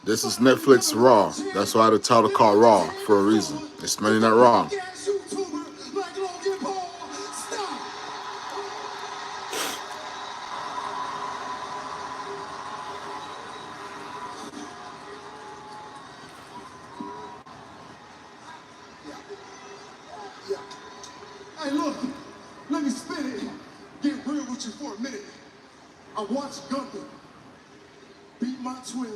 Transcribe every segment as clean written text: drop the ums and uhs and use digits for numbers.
This is Netflix Raw. That's why the title called Raw for a reason. It's spelling that wrong. Hey, look, let me spin it. Get real with you for a minute. I watched Gunther beat my twin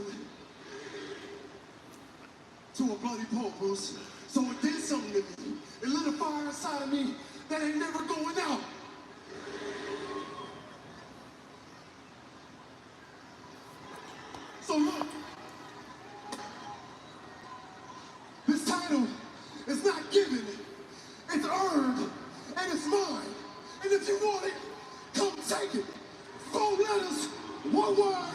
to a bloody pulp, Bruce. So it did something to me. It lit a fire inside of me that ain't never going out. So look, this title is not given. It's earned, and it's mine. And if you want it, come take it. 4 letters, 1 word.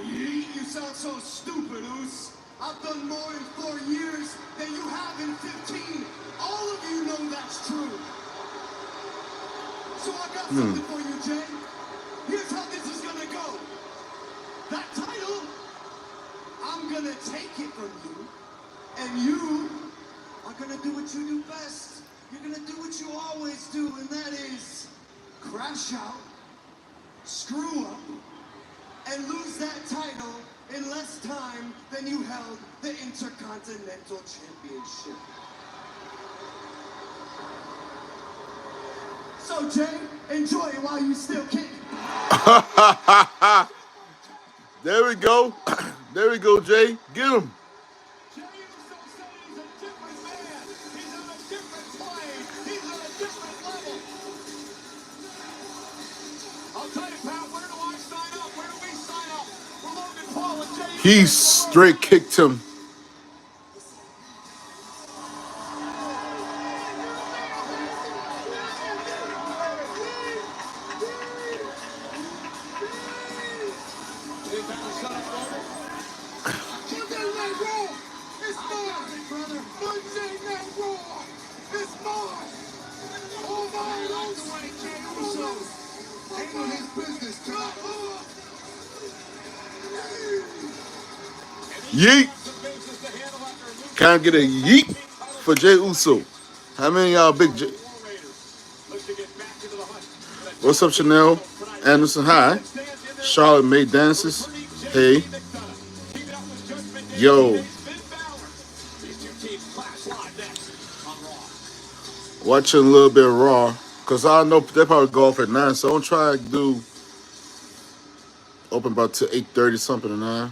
You sound so stupid, Oos. I've done more in 4 years than you have in 15. All of you know that's true. So I got something for you, Jay. Here's how this is gonna go. That title, I'm gonna take it from you, and you are gonna do what you do best. You're gonna do what you always do, and that is crash out, screw up, and lose that title in less time than you held the Intercontinental Championship. So, Jay, enjoy it while you still can. There we go. There we go, Jay. Get him. Jay Uso said he's a different man. He's on a different plane. He's on a different level. I'll tell you, Pat, where do I sign up? Where do we sign up? For Logan Paul and Jay Uso. He straight kicked him. Yeet. Can't get a yeet for Jay Uso. How many of y'all big J? What's up, Chanel? Anderson, hi. Charlotte May dances. Hey. Yo. Watching a little bit of Raw. Because I know they probably go off at 9. So I'm trying to do open about to 8:30 something to 9.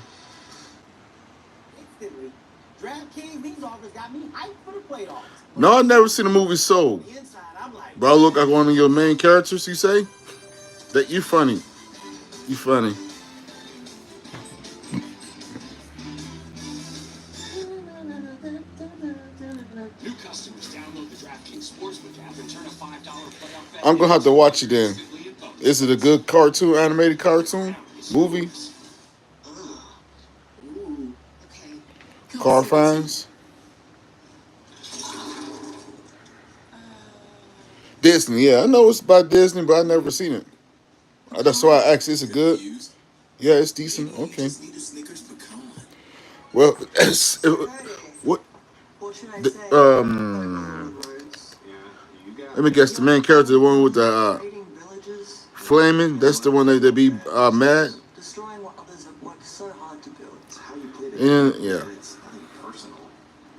No, I never seen the movie Soul. Bro, I look like one of your main characters, you say? That you funny. You funny. I'm gonna have to watch it then. Is it a good cartoon, animated cartoon? Movie? Car finds? Disney, yeah. I know it's about Disney, but I never seen it. That's why I asked, is it good? Yeah, it's decent. Okay. Well, what? Let me guess. The main character, the one with the flaming. That's the one that be mad. And yeah.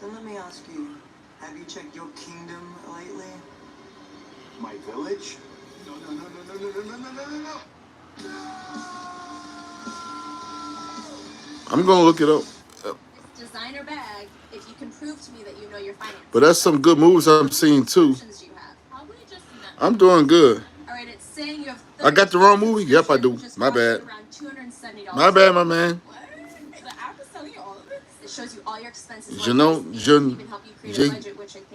Then let me ask you: have you checked your kingdom lately? My village? No. I'm gonna look it up. Designer bag if you can prove to me that you know your finances. But that's some good movies I'm seeing too. I'm doing good. All right, it's saying you have I got the wrong movie? Yep, I do. My bad. My bad, my man. The app is telling you all of this. It shows you all your expenses. You know, J.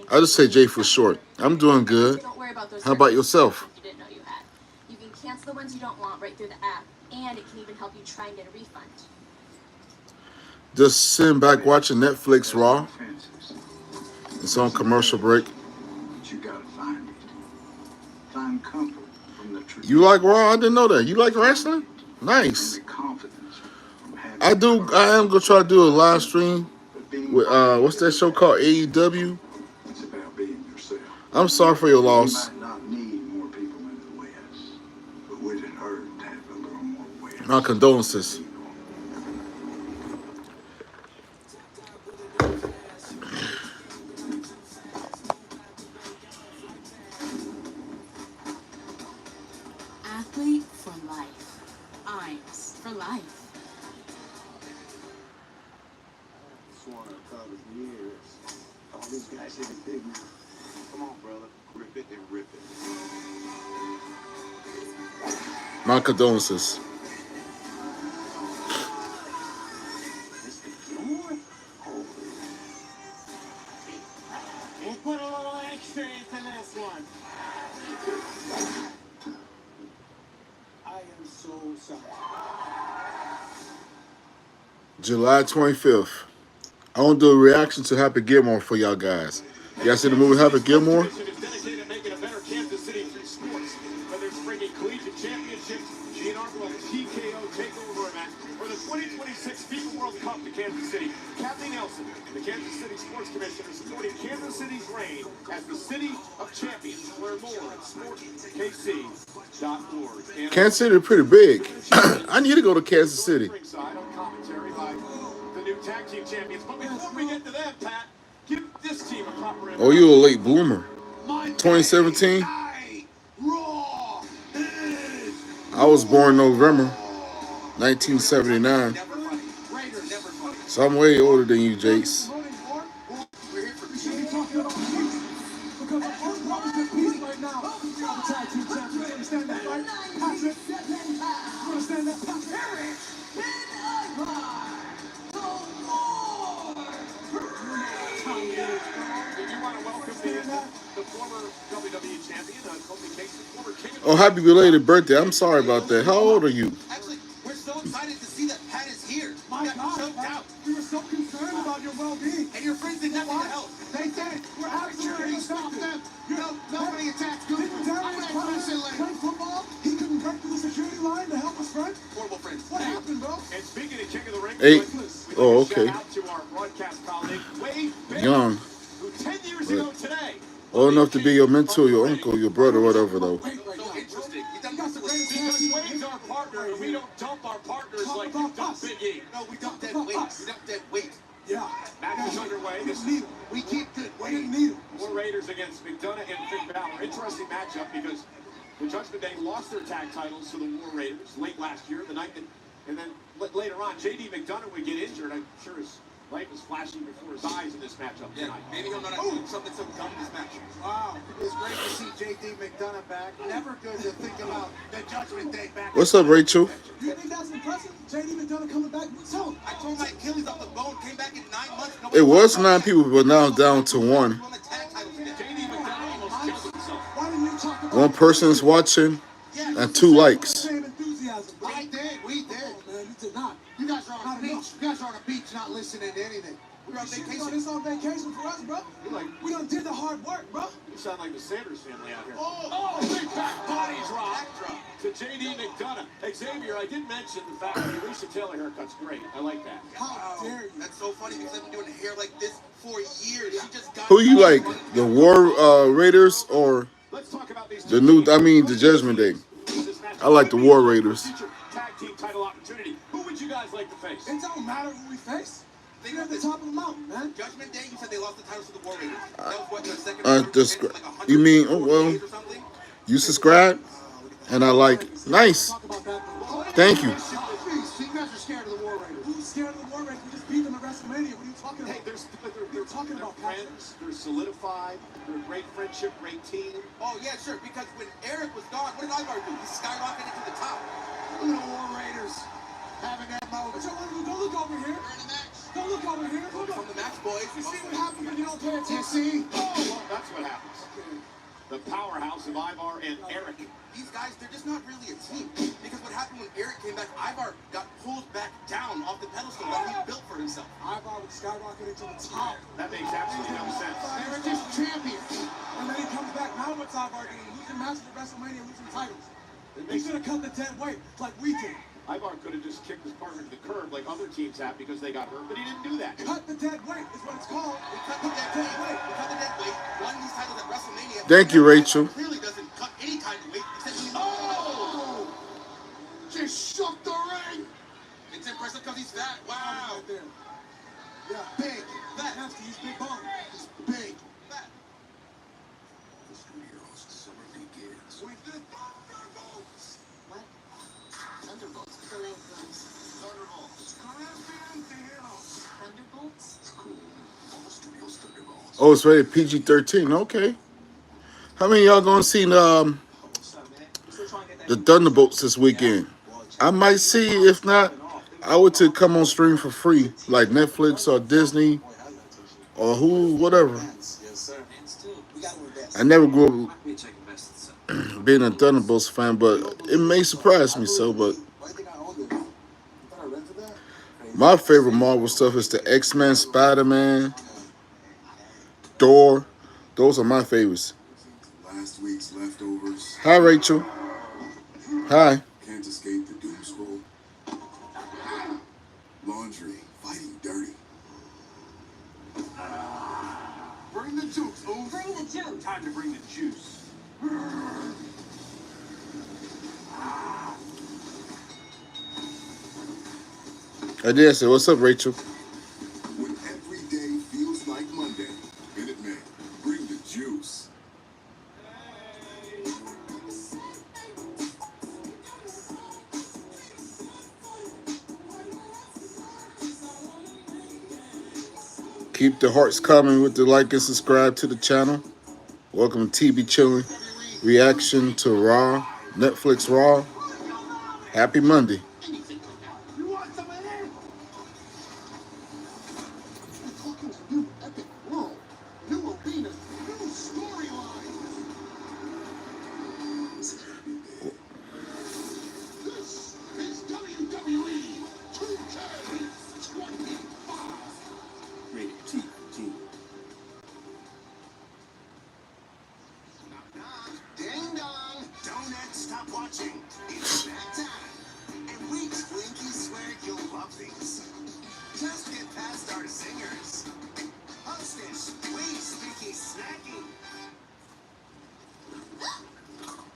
I just say J for short. I'm doing good. How about yourself? You didn't know you had. You can cancel the ones you don't want right through the app, and it can even help you try and get a refund. Just sitting back watching Netflix Raw. It's on commercial break. But you gotta find it. Find comfort from the truth. You like Raw? I didn't know that. You like wrestling? Nice. And the confidence from having I do. I am gonna try to do a live stream with what's that show called AEW? It's about being yourself. I'm sorry for your We loss. might not need more people in the West, but would it hurt to have a little more West? My condolences. Athlete for life. Imes for life. Sworn I thought it years. All these guys hit it big now. Come on, brother. Rip it and rip it. My condolences. We'll put a little extra into this one. I am so sorry. July 25th. I want to do a reaction to Happy Gilmore for y'all guys. Y'all see the movie Happy Gilmore? Is dedicated to making a better Kansas City through sports. Whether it's bringing collegiate championships, the inaugural TKO takeover event, or the 2026 FIFA World Cup to Kansas City, Kathy Nelson, the Kansas City Sports Commissioner, supporting Kansas City's reign as the city of champions. Learn more at sportkc.org. Kansas City is pretty big. I need to go to Kansas City. Ringside on commentary by the new tag team champions. But before we get to them, Pat, give this team a proper Oh, you a late bloomer. 2017? Raw is I was born November 1979. So I'm way older than you, Jace. running hard. We should be talking about peace. Because the first promise is peace right now. We are the tag team champions. You understand that, right? Patrick? You understand that, Patrick? If you want to welcome the former WWE champion, Kofi Kingston, former king of Oh, happy belated birthday. I'm sorry about that. How old are you? Actually, we're so excited to see that Pat is here. My We got God, choked out. we were so concerned about your well-being. And your friends did nothing to help. They did. We're absolutely Stop effective. them. You know, Nobody attacked Google. Didn't I'm Darius gonna Carter listen later. play football? He couldn't break through the security line to help his friend? Horrible friends. What happened, bro? And speaking of King of the Ring, Eight. we'd like Oh, to okay. shout out to our broadcast colleague, Wade Bailey, Young. who 10 years ago today, Old enough to be your mentor, your uncle, your brother, whatever, though. Wait, wait, So wait. interesting. You done That's the greatest because Wade's our partner, and we don't dump our partners Talk like you about dump us. Big E. No, we dumped dead weight. We dumped dead weight. Yeah. Match is underway. This Need is him. We keep good We weight. didn't need him. War Raiders against McDonough and Finn Balor. Interesting matchup because the Judgment Day lost their tag titles to the War Raiders late last year, the night that, and then later on, JD McDonough would get injured. I'm sure his light was flashing before his eyes in this matchup Yeah, tonight. maybe he'll not have to do something so dumb this match. Wow. It's great to see JD McDonough back. Never good to think about the Judgment Day back. What's up, Rachel? You think that's impressive? JD McDonough coming back? So, I tore my Achilles off the bone, came back in 9 months. It was 9 people, but now down to 1. On the tag titles again. JD McDonough almost killed himself. why didn't you talk about 1 person is watching and 2 likes. same enthusiasm? We did. We did. Oh, man, you did not. You guys are on Not the beach. enough. You guys are on a beach not listening to anything. We're on Shit, vacation. It's on vacation for us, bro. You like, We done did the hard work, bro. you sound like the Sanders family out here. Oh, Big back body drop back drop. to JD McDonough. Xavier, I did mention the fact that the Alicia Taylor haircut's great. I like that. How dare you? That's so funny because I've been doing hair like this for years. She just got Who you like? The War Raiders or Let's talk about these the new, the Judgment Day? I like the War Raiders. Future tag team title opportunity. Who would you guys like to face? It don't matter who we face. Think We're of at the this. top of the mountain, man. Judgment Day, you said they lost the titles to the War Raiders. That was what, their second You mean, oh, well, or something? you subscribe, and I like. Nice. Talk about that. Thank you. So you guys are scared of the War Raiders. Who's scared of the War Raiders? We just beat them at WrestleMania. What are you talking Hey, about? they're talking about, friends. They're solidified. They're a great friendship, great team. Oh, yeah, sure. Because when Eric was gone, what did Ivar do? He skyrocketed to the top. Look at the War Raiders having that moment. What y'all want to do? Don't look over here. They're in the match. Don't look over here. Look From up. the match, boys. You see what happens when you don't pay You attention? see? Oh, well, that's what happens. The powerhouse of Ivar and Eric. These guys, they're just not really a team. Because what happened when Eric came back, Ivar got pulled back down off the pedestal that he built for himself. Ivar was skyrocketing to the top. That makes absolutely no sense. Eric Ivar getting losing matches at WrestleMania and losing titles. He should have cut the dead weight like we did. Ivar could have just kicked his partner to the curb like other teams have because they got hurt, but he didn't do that. Cut the dead weight is what it's called. We cut the dead weight. We cut the dead weight. Won these titles at WrestleMania. Thank you, Rachel. Clearly doesn't cut any kind of weight except when he Just shook the ring. It's impressive because he's fat. Wow. Right there. Yeah, big. Fat. Hefty. He's big bone. He's big. Fat. The studio's summer begins. With the Thunderbolts. What? Thunderbolts. What the length ones? Thunderbolts. Corinthians. Thunderbolts? It's cool. All the studio's Thunderbolts. Oh, it's rated PG-13. Okay. How many of y'all gonna see the Thunderbolts this weekend? I might see. If not, I would to come on stream for free, like Netflix or Disney or Hulu, whatever. Yes, sir. We got one best. I never grew up being a Thunderbolts fan, but it may surprise me so. But Why do you think I own this? You thought I rented that? my favorite Marvel stuff is the X-Men, Spider-Man, Thor. Those are my favorites. Last week's leftovers. Hi, Rachel. Hi. Can't escape the doom scroll. Laundry. Fighting dirty. Bring the juice, Oof. Bring the juice. Time to bring the juice. I did say, what's up, Rachel? When every day feels like Monday. Minutemen. Bring the juice. Keep the hearts coming with the like and subscribe to the channel. Welcome to T-Bechilln reaction to Raw, Netflix Raw. Happy Monday. You want some of that? We're talking a new epic world, new arenas, new storylines. This is WWE 2K25. Rated T. Knock, knock. Ding dong. Don't stop watching. It's that time. And we Twinkie swear you'll love these. Just get past our singers. Hostess, we Sneaky Snacky.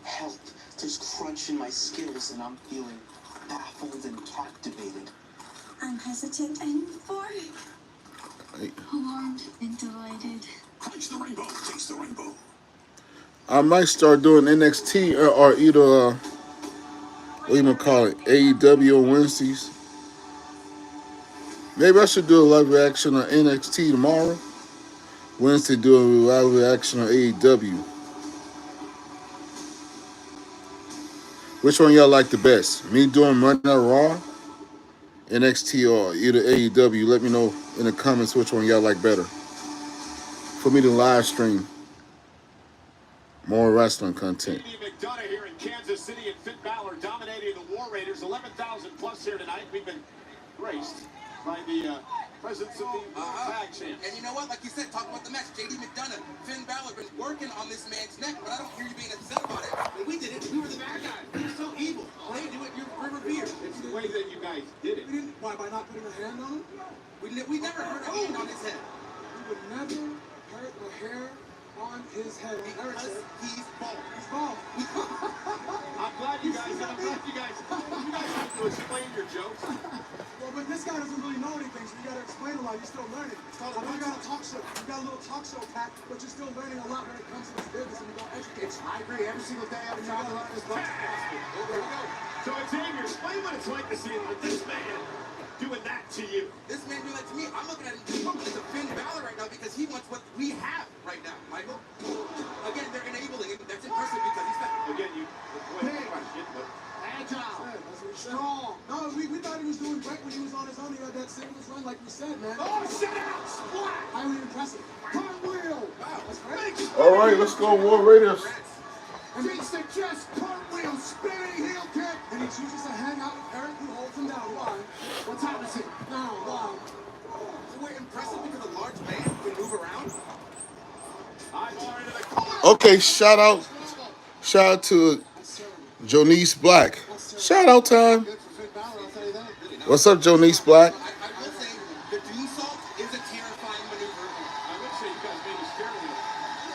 Help. There's crunch in my Skittles and I'm feeling baffled and captivated. I'm hesitant and euphoric. Alarmed and delighted. Crunch the rainbow. Taste the rainbow. I might start doing NXT or either, what you gonna call it, AEW on Wednesdays. Maybe I should do a live reaction on NXT tomorrow. Wednesday, do a live reaction on AEW. Which one y'all like the best? Me doing Monday Night Raw, NXT, or either AEW? Let me know in the comments which one y'all like better. For me to live stream more wrestling content. McDonough here in Kansas City, and Finn Balor dominating the War Raiders. 11,000 plus here tonight. We've been graced by the presence of the tag champs. And you know what? Like you said, talk about the match. JD McDonough, Finn Balor been working on this man's neck, but I don't hear you being upset about it. When we did it, we were the bad guys. We were so evil. When they do it, we're revered. It's the way that you guys did it. We didn't, why, by not putting a hand on him? We never hurt a hand on his head. We would never hurt a hair on his head. Because he's bald. He's bald. I'm glad you guys have to explain your jokes. Well, but this guy doesn't really know anything, so you gotta explain a lot. You're still learning. I know you got a talk show. You got a little talk show pack, but you're still learning a lot when it comes to this business, and you're gonna educate you. I agree. Every single day I've been trying to learn as much as possible. There we go. So Xavier, explain what it's like to see this man doing that to you. This man doing that to me, I'm looking at him as a Finn Balor right now because he wants what we have right now, Michael. Again, they're enabling him. That's impressive because he's fat. Again, you question, but Agile. Strong. No, we thought he was doing great when he was on his own. He had that singles run, like we said, man. oh, sit out, splat. Highly impressive. Cartwheel. Wow, that's great. All right, let's go War Raiders. And beats the chest, cartwheel, spinning heel kick. And he chooses to hang out with Eric, who holds him down. Why? What time is it? Now, why? So we're impressive because a large man can move around. I'm already in the corner. Okay, shout out Shout out to Jonice Black. Shout out time. Good for Finn Balor, I'll tell you that. What's up, Jonice Black? I will say the Doom Salt is a terrifying maneuver. I would say you guys maybe scared of the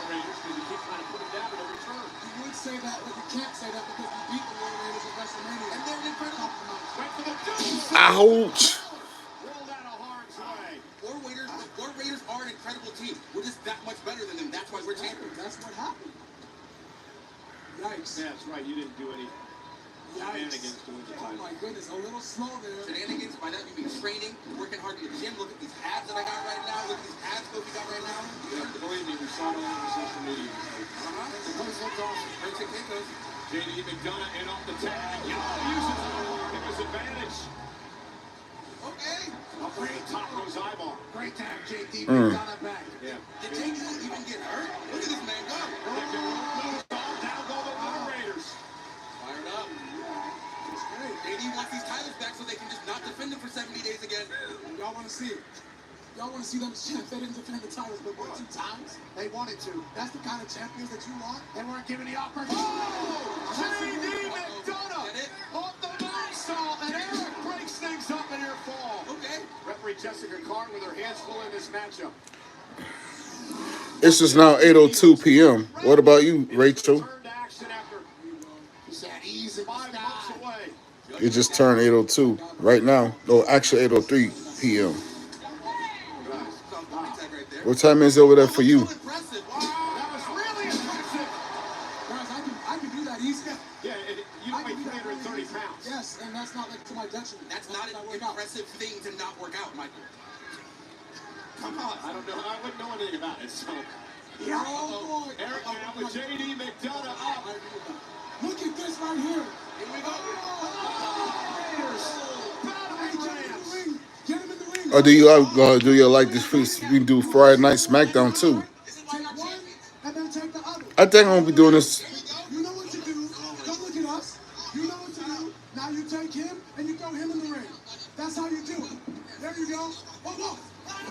Raiders because you keep trying to put them down at every turn. You would say that, but you can't say that because you beat the War Raiders at WrestleMania. And they're incredible. Went for the Doom. Ouch. Rolled out of harm's way. War Raiders are an incredible team. We're just that much better than them. That's why we're champions. That's what happened. Yikes. Yeah, that's right. You didn't do any shenanigans to win the Oh title. my goodness, a little slow there. Shenanigans, by that you mean training, working hard in the gym. Look at these abs that I got right now. Look at these abs that we got right now. Yeah, believe me, we saw it all over social media. The place looks awesome. Great technique. JD McDonough in off the tag. Uses it to his advantage. Okay. Up for the top of his eyeball. Great tag, JD. McDonough back. Yeah. Did JD even get hurt? Look at this man go. Down go the War Raiders. Fired up. JD wants these titles back so they can just not defend them for 70 days again. Y'all want to see it? Y'all want to see them champ? They didn't defend the titles, but 2 times they wanted to. That's the kind of champions that you want. They weren't given the opportunity. JD McDonough off the moonsault, and Eric breaks things up in her fall. Okay. Referee Jessica Carr with her hands full in this matchup. It's just now 8:02 p.m. What about you, Rachel? Turn to action after It's that easy 5 months away. It just turned 8:02 right now. No, actually 8:03 p.m. What time is it over there for you? Impressive. That was really impressive. Guys, I can do that easy. Yeah, you weigh 330 pounds. Yes, and that's not like to my detriment. That's not an impressive thing to not work out, Michael. Come on. I don't know. I wouldn't know anything about it. So, Yeah, oh boy. Eric now with JD McDonough up. Look at this right here. Here we go. Get him in the ring. Or do you like this? We can do Friday Night SmackDown too. Take one, and then take the other. I think I'm gonna be doing this. You know what to do. Don't look at us. You know what to do. Now you take him, and you throw him in the ring. That's how you do it. There you go. Whoa. It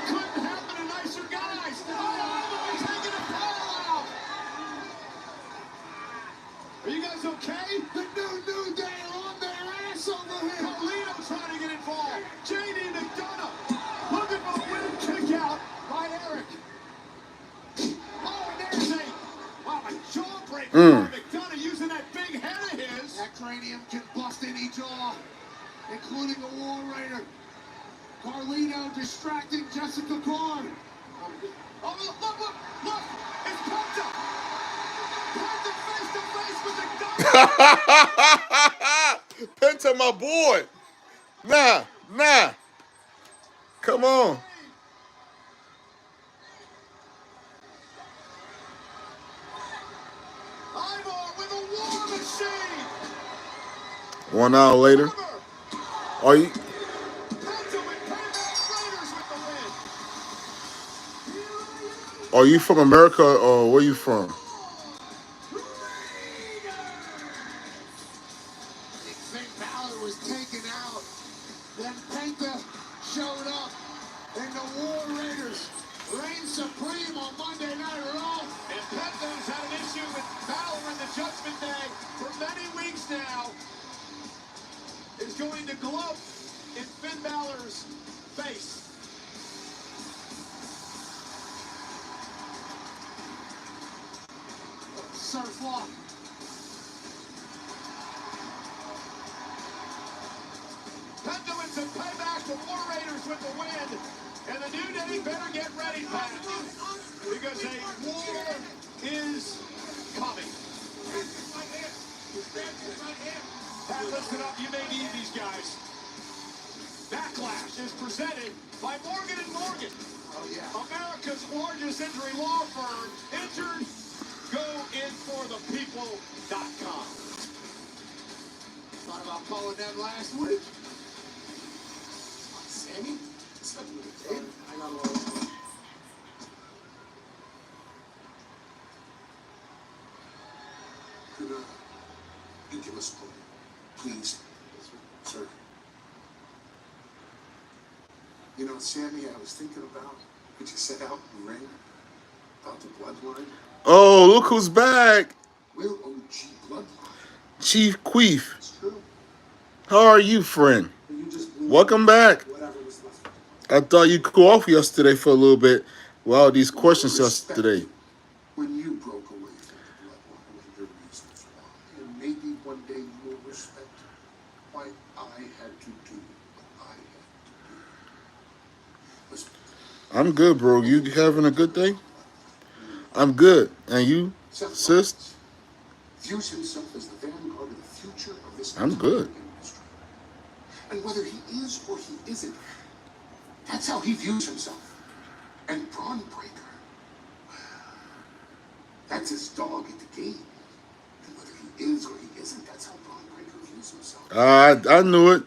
couldn't happen to nicer guys. Oh, taking a power out. Are you guys okay? The new day are on their ass over here. Carlito trying to get involved. JD McDonough looking for the winning kick out by Eric. Oh, and there's a jawbreaker. McDonough using that big head of his. That cranium can bust any jaw, including a War Raider. Carlito distracting Jessica Carr. Oh, look. It's Penta. Penta face to face with McDonough. Penta, my boy. Nah. Come on. Ivar with a war machine. 1 hour later. Are you? Penta with Payback Raiders with the win. Are you from America or where you from? Finn Balor was taken out. Then Penta showed up. And the War Raiders reigned supreme on Monday Night Raw. And Penta's had an issue with Balor in the Judgment Day for many weeks now. Is going to glove in Finn Balor's face. Surf walk. Penta wins a payback. The War Raiders with the win. And the New Day better get ready, Pat. Because a war is coming. Pat, listen up. You may need these guys. Backlash is presented by Morgan & Morgan. Oh, yeah. America's largest injury law firm. Injured, go inforthepeople.com. Thought about calling them last week. Sammy? I got a little. Could you give us a call, please? Sir. You know, Sammy, I was thinking about what you said out in the ring. About the bloodline? Oh, look who's back. We're OG bloodline. Chief Queef. It's true. How are you, friend? But you just blew Welcome back. whatever was left. I thought you cool off yesterday for a little bit. With all these Well, questions I respect yesterday. you when you broke away from the bloodline and your reasons why. And maybe one day you will respect why I had to do what I had to do. Listen, I'm good, bro. You having a good day? I'm good. And you, Seth sis? Rollins views himself as the vanguard of the future of this I'm good. industry. And whether he is or he isn't, that's how he views himself. And Braun Breaker, that's his dog at the game. And whether he is or he isn't, that's how Braun Breaker views himself. I knew it.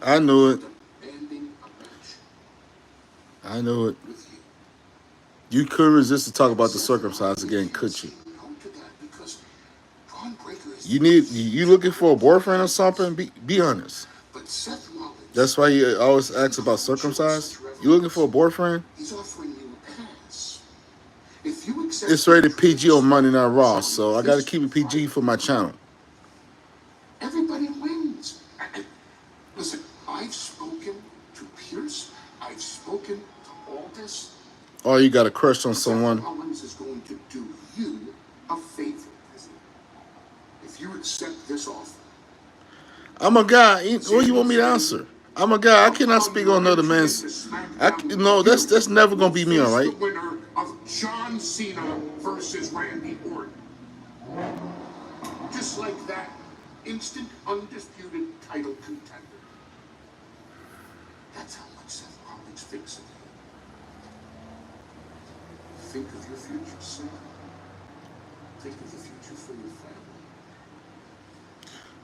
I knew it. Demanding a match I knew it. with you. You couldn't resist to talk about the circumcised again, could you? No to that because Braun Breaker is You looking for a boyfriend or something? Be honest. but Seth Rollins, That's why you always ask about circumcised. You looking for a boyfriend? he's offering you a pass. If you accept It's rated PG on Monday Night Raw, so I got to keep it PG for my channel. everybody wins. And listen, I've spoken to Pierce. I've spoken to Aldis. Or you got a crush on someone. Seth Rollins is going to do you a favor, President. If you accept this offer, I'm a guy. What do you want me to answer? I'm a guy. I cannot speak on another man's. No, that's never gonna be me, all right? the winner of John Cena versus Randy Orton. Just like that, instant, undisputed title contender. That's how much Seth Rollins thinks of you. Think of your future, son. Think of the future for your family.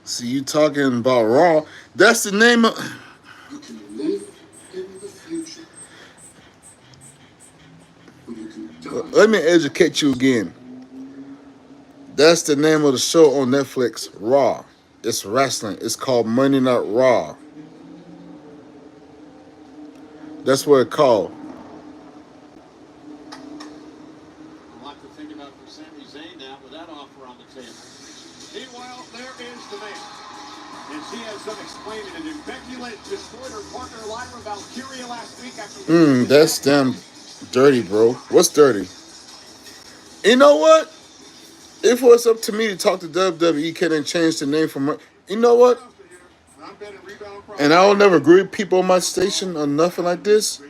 See, you talking about Raw? That's the name of. You can live in the future, or you can die. Let me educate you again. That's the name of the show on Netflix, Raw. It's wrestling. It's called Monday Night Raw. That's what it's called. A lot to think about for Sami Zayn now with that offer on the table. Meanwhile, there is the man. And she has some explaining to do. Becky Lynch destroyed her partner Lyra Valkyria last week after... That's damn dirty, bro. What's dirty? You know what? If it was up to me to talk to WWE, can they change the name from... You know what? And I will never agree with people on my station or nothing like this.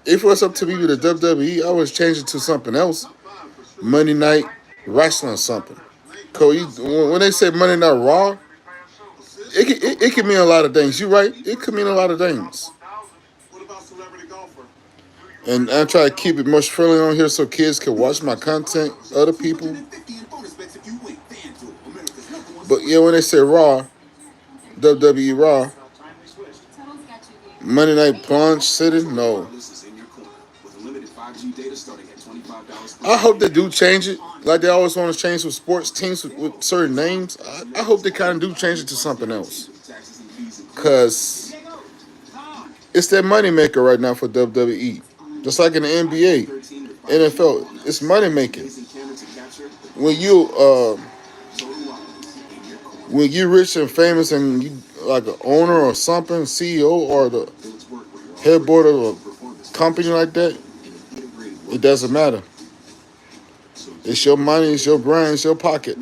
If it was up to me with the WWE, I would change it to something else. Monday Night Wrestling or something. Cause when they say Monday Night Raw, it can mean a lot of things. You right? It could mean a lot of things. What about celebrity golfer? And I try to keep it much friendly on here so kids can watch my content, other people. But yeah, when they say Raw, WWE Raw, Monday Night Plunge City, no. I hope they do change it. Like they always want to change with sports teams with certain names. I hope they kind of do change it to something else. Because it's that moneymaker right now for WWE. Just like in the NBA, NFL, it's money-making. When you rich and famous and you like an owner or something, CEO or the headboard of a company like that, it doesn't matter. It's your money, it's your brand, it's your pocket.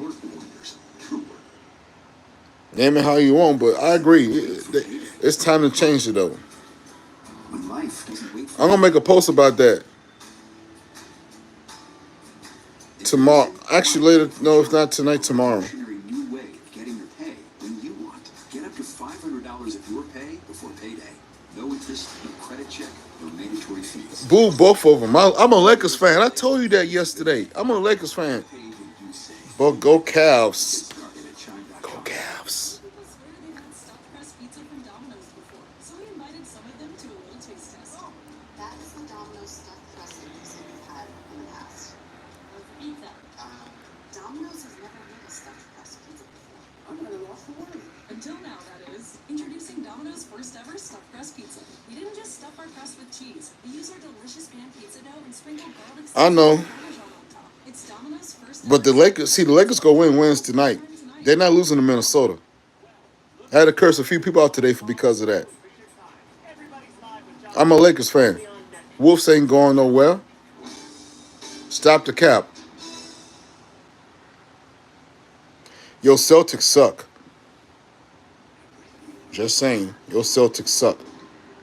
Name it how you want, but I agree. It's time to change it, though. I'm going to make a post about that tomorrow. Actually, later. No, if not tonight, tomorrow. Boo both of them. I'm a Lakers fan. I told you that yesterday. I'm a Lakers fan. But go Cavs. Go Cavs. People swear they've had stuffed crust pizza from Domino's before, so we invited some of them to a little taste test. That is the Domino's stuffed crust pizza you've had in the past. Let's eat that. Domino's has never made a stuffed crust pizza before. I'm gonna off the way. Until now, that is. Introducing Domino's first ever stuffed crust pizza. We didn't just stuff our crust with cheese. We use our delicious pan pizza dough and sprinkle garlic I know. sauce and Parmesan But the Lakers, see, the Lakers go wins tonight. They're not losing to Minnesota. I had to curse a few people out today because of that. I'm a Lakers fan. Wolves ain't going nowhere. Stop the cap. Yo, Celtics suck. Just saying. Yo, Celtics suck.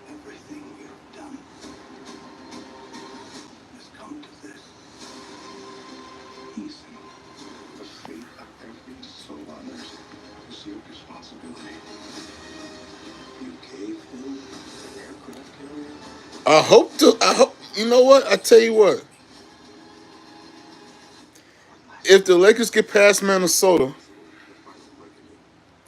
Everything you've done has come to this. Ethan, the fate of every soul on earth is your responsibility. You gave him an aircraft carrier. I hope, you know what? I tell you what. If the Lakers get past Minnesota,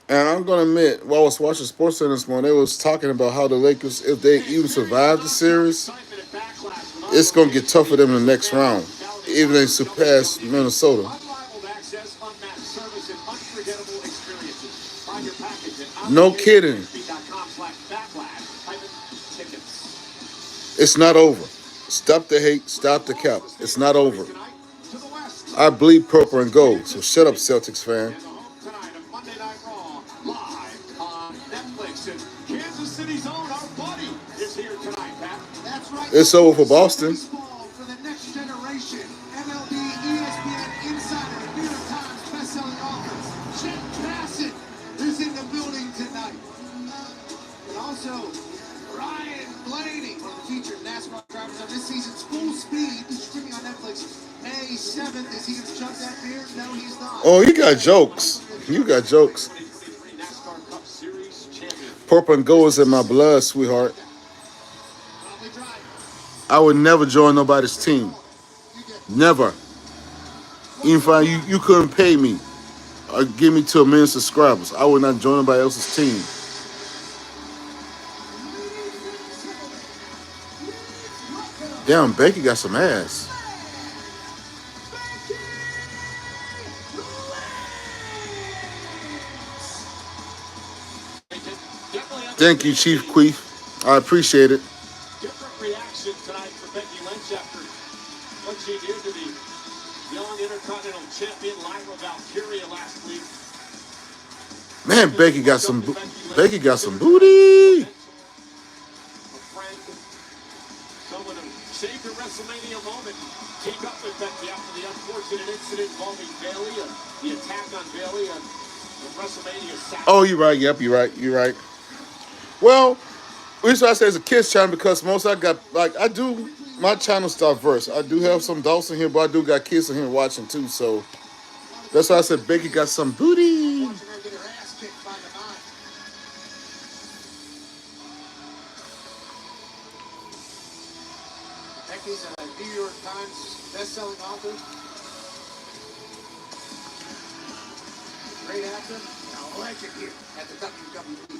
and I'm going to admit, while I was watching SportsCenter this morning, they was talking about how the Lakers, if they even survive the series, it's going to get tough for them in the next round, even if they surpass Minnesota. No kidding. It's not over. Stop the hate. Stop the cap. It's not over. I bleed purple and gold, so shut up, Celtics fan. It's over for Boston. For the next generation, MLB, ESPN insider, and New York Times bestselling author Chet Bassett is in the building tonight. And also, Ryan Blaney, one of the featured NASCAR drivers of this season's Full Speed, streaming on Netflix May 7th. Is he going to jump that beard? No, he's not. Oh, you got jokes. You got jokes. Purple and gold is in my blood, sweetheart. I would never join nobody's team. Never. Even if you couldn't pay me or give me to 1 million subscribers, I would not join nobody else's team. Damn, Becky got some ass. Thank you, Chief Queef. I appreciate it. Different reaction tonight for Becky Lynch after what she did to the young Intercontinental Champion Lyra Valkyria last week. Man, Becky got some booty. A friend, someone who saved a WrestleMania moment. Teamed up with Becky after the unfortunate incident involving Bayley, the attack on Bayley on WrestleMania Saturday. Oh, you're right. Yep, you're right. You're right. Well, the reason I say it's a kids channel because most I got, like, I do, my channel's diverse. I do have some adults in here, but I do got kids in here watching too. So that's why I said Becky got some booty. Watching her get her ass kicked by the mind. Becky's a New York Times best-selling author. Great actor. A legend here at the WWE.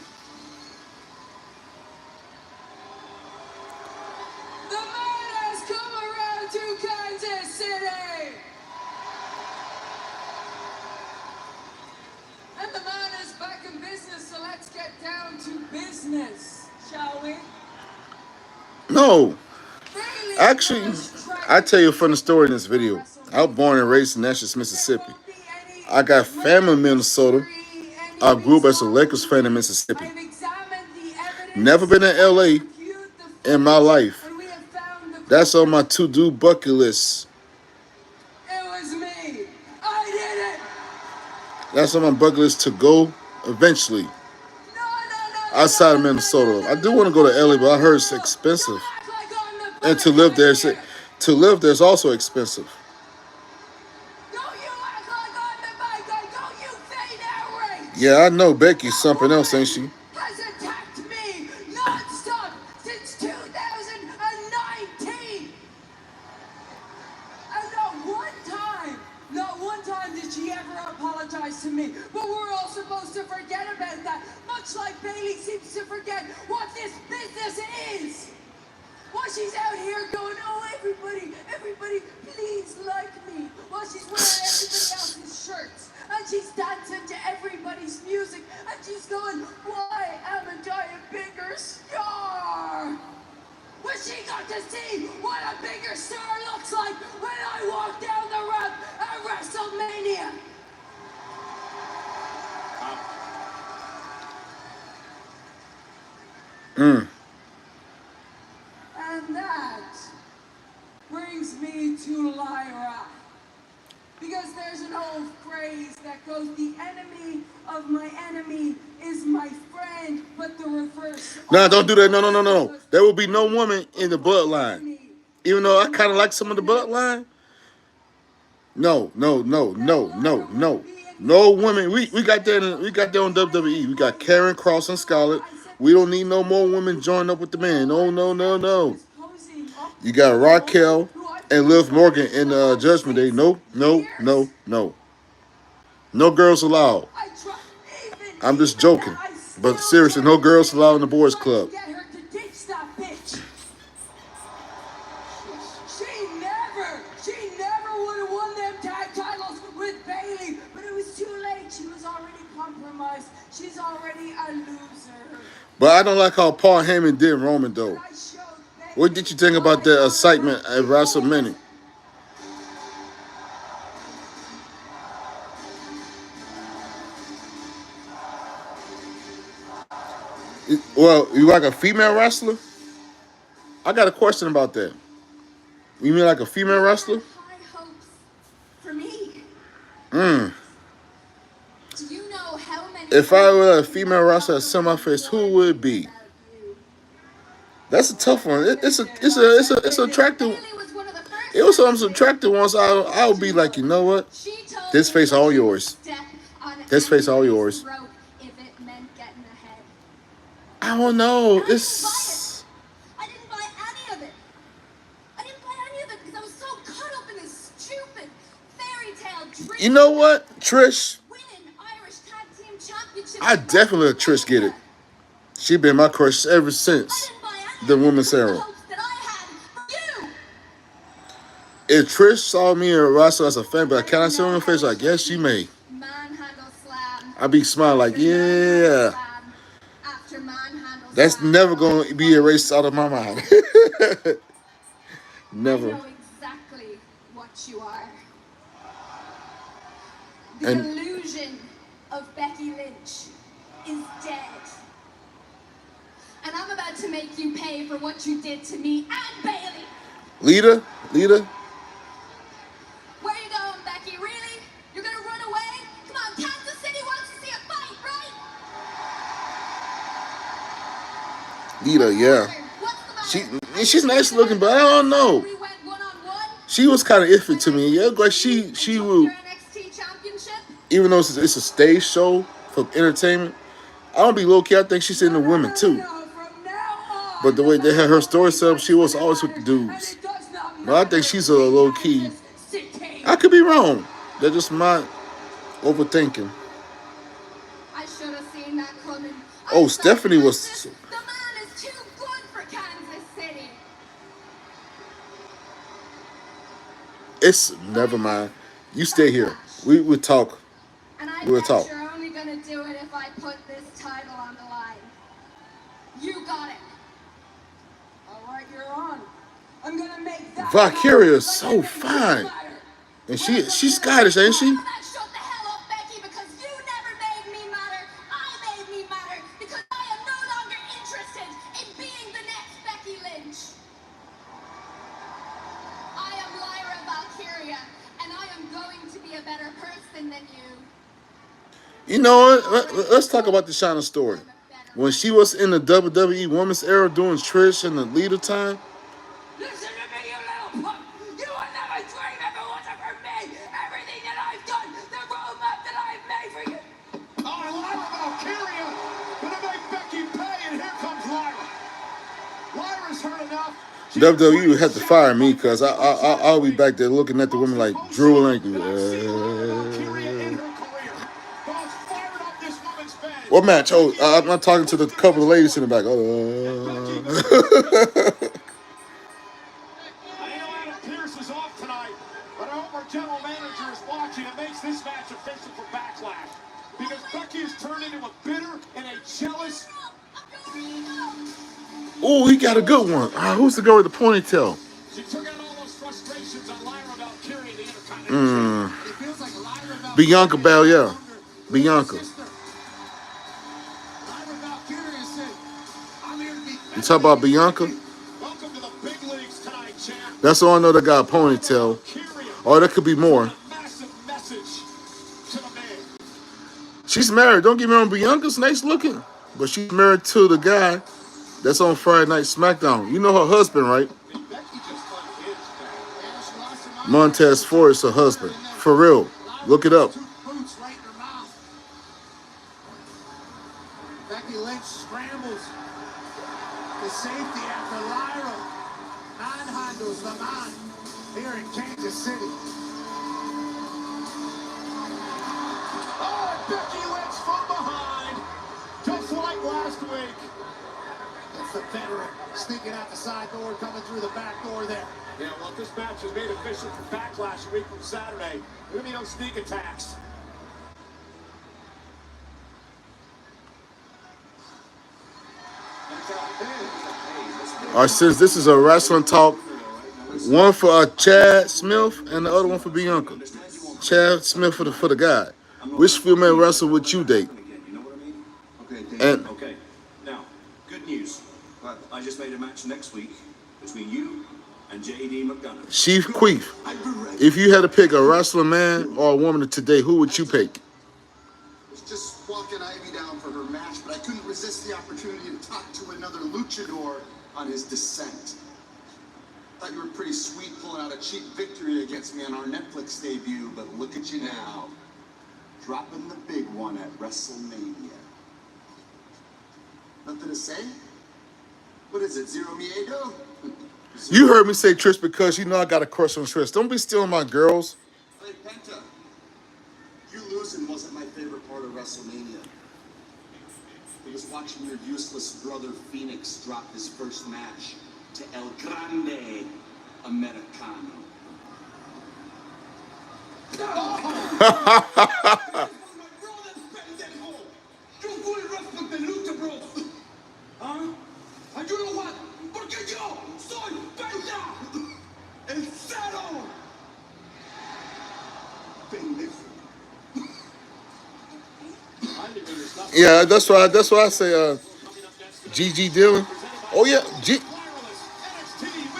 The man has come around to Kansas City! And the man is back in business, so let's get down to business, shall we? No. Actually, I tell you a funny story in this video. I was born and raised in Natchez, Mississippi. I got family in Minnesota. I grew up as a Lakers fan in Mississippi. Never been in LA in my life. That's on my to-do bucket list. It was me. I did it. That's on my bucket list to go eventually. Outside of Minnesota. I do want to go to LA, but I heard it's expensive. And to live there is also expensive. Yeah, I know Becky's something else, ain't she? Has attacked me non-stop since 2019. And not one time did she ever apologize to me. But we're all supposed to forget about that. Much like Bayley seems to forget what this business is. While she's out here going, oh, everybody, please like me. While she's wearing everybody else's shirts. And she's dancing to everybody's music. And she's going, why haven't I a bigger star? Well, she got to see what a bigger star looks like when I walk down the ramp at WrestleMania. WrestleMania. And that brings me to Lyra. Because there's an old phrase that goes, the enemy of my enemy is my friend, but the reverse. Nah, don't do that. No, no, no, no. There will be no woman in the bloodline. Even though I kind of like some of the bloodline. No, no, no, no, no, no. No women. We got that. We got that on WWE. We got Karen Cross and Scarlett. We don't need no more women joining up with the man. No, no, no, no. You got Raquel and Liv Morgan in Judgment Day. No, no, no, no. No girls allowed. I'm just joking. But seriously, no girls allowed in the boys club. She never would have won them tag titles with Bayley, but it was too late. She was already compromised. She's already a loser. But I don't like how Paul Heyman did Roman, though. What did you think about that excitement at WrestleMania? Well, you like a female wrestler? I got a question about that. You mean like a female wrestler? High hopes for me. Mm. Do you know how many? If I were a female wrestler at semi-face, who would it be? That's a tough one. It's attractive. It was some attractive ones. I would be like, you know what? This face all yours. This face all yours. I don't know. It's. I didn't buy any of it. I didn't buy any of it because I was so caught up in this stupid fairy tale dream. You know what, Trish? Winning Irish Tag Team Championship. I definitely let Trish get it. She been my crush ever since the women's era. If Trish saw me in wrestle as a fan, but can I see on her face like, yes, she may. I'd be smiling like, yeah. That's never going to be erased out of my mind. Never. I know exactly what you are. The illusion of Becky Lynch is dead. And I'm about to make you pay for what you did to me and Bayley. Lita? Where you going, Becky? Really? You're gonna run away? Come on, Kansas City wants to see a fight, right? Lita, yeah. She's nice looking, but I don't know. She was kind of iffy to me. Yeah, like she would. Even though it's a stage show for entertainment, I don't be low key. I think she's in the women too. But the way they had her story set up, she was always with the dudes. But I think she's a low key. I could be wrong. That's just my overthinking. I should have seen that coming. Oh, Stephanie was. The man is too good for Kansas City. It's never mind. You stay here. We will talk. And I We'll bet talk. you're only gonna do it if I put this title on the line. You got it. All right, you're on. I'm gonna make that. Valkyria is so fine, and she's Scottish, ain't she? Shut the hell up, Becky, because you never made me matter. I made me matter because I am no longer interested in being the next Becky Lynch. I am Lyra Valkyria, and I am going to be a better person than you. You know what? Let's talk about the Shayna story. When she was in the WWE Women's era doing Trish and the Lita time. Listen to me, you little punk! You will never dream if it wasn't for me! Everything that I've done, the roadmap that I've made for you! Oh, Lyra Valkyria gonna make Becky pay, and here comes Lyra. Lyra's heard enough. WWE would have to fire me because I'll be back there looking at the women like drooling. What match? Oh, I'm not talking to the couple of ladies in the back. I know Adam Pearce is off tonight, but I hope our general manager is watching and makes this match official for Backlash. Because Becky has turned into a bitter and a jealous. Oh, he got a good one. Who's the girl with the ponytail? She took out all those frustrations on Lyra Valkyria, the Intercontinental. It feels like a Bianca Belair. Bianca. You talk about Bianca? Welcome to the big leagues tonight, champ. That's all I know that got a ponytail. Or there could be more. Massive message to the man. She's married. Don't get me wrong, Bianca's nice looking. But she's married to the guy that's on Friday Night SmackDown. You know her husband, right? Montez Ford is her husband. For real. Look it up. Becky Lynch scrambles to safety after Lyra manhandles the man here in Kansas City. Oh, Becky Lynch from behind, just like last week. It's the veteran sneaking out the side door, coming through the back door there. Yeah, well, if this match is made official for Backlash a week from Saturday, there'll be no sneak attacks. All right, since this is a wrestling talk, one for Chad Smith and the other one for Bianca. Chad Smith for the guy. Which female wrestler would you date? And Okay, now, good news. I just made a match next week between you and J.D. McDonough. Chief Queef, if you had to pick a wrestling man or a woman today, who would you pick? I was just walking Ivy down for her match, but I couldn't resist the opportunity to talk to another luchador on his descent. Thought you were pretty sweet pulling out a cheap victory against me on our Netflix debut, but look at you now, dropping the big one at WrestleMania. Nothing to say? What is it, zero miedo? You heard me say Trish because you know I got a crush on Trish. Don't be stealing my girls. Hey, Penta, you losing wasn't my favorite part of WrestleMania. It was watching your useless brother Phoenix drop his first match to El Grande Americano. Huh? And you know what? Porque yo soy Penta! El Cero! Yeah, that's why I say GG Dillon. Oh yeah,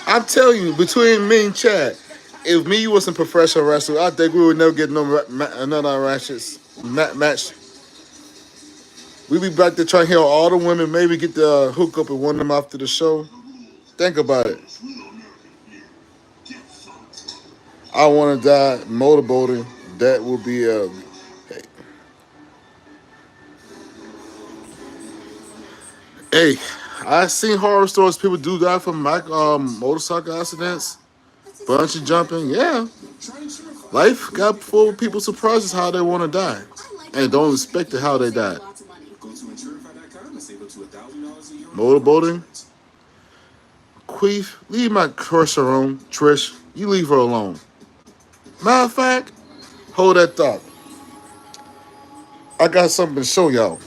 I'm telling you, between me and Chad, if me wasn't professional wrestler, I think we would never get another match. We'd be back there trying to hear all the women, maybe get the hook up and one of them after the show. Think about it. I want to die motorboating. That would be hey, I seen horror stories. People do die from motorcycle accidents, bungee jumping. Yeah, life got full of people surprises how they want to die, and don't expect it how they died. Motorboating. Queef, leave my crush alone. Trish, you leave her alone. Matter of fact, hold that thought. I got something to show y'all.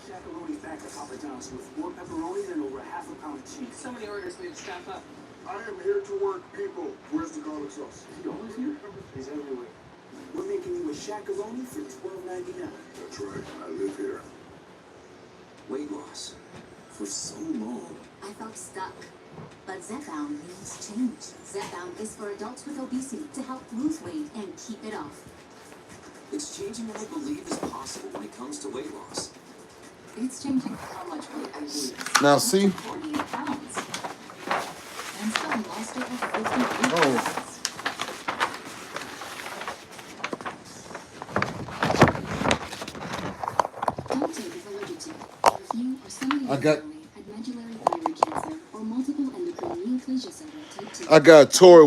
Shakaroni's back at Papa John's with 4 pepperonis and over half a pound of cheese. So many orders, we have to staff up. I am here to work, people. Where's the garlic sauce? He always here. He's everywhere. We're making you a shakaroni for $12.99. That's right. I live here. Weight loss. For so long. I felt stuck. But Zepbound means change. Zepbound is for adults with obesity to help lose weight and keep it off. It's changing what I believe is possible when it comes to weight loss. It's changing how much weight I lose. Now see. 48 pounds. And some lost over 58 Oh. pounds. Don't take it for allergy. If you or somebody I got. had medullary thyroid cancer or multiple endocrine neoplasia syndrome type 2. I got a Tori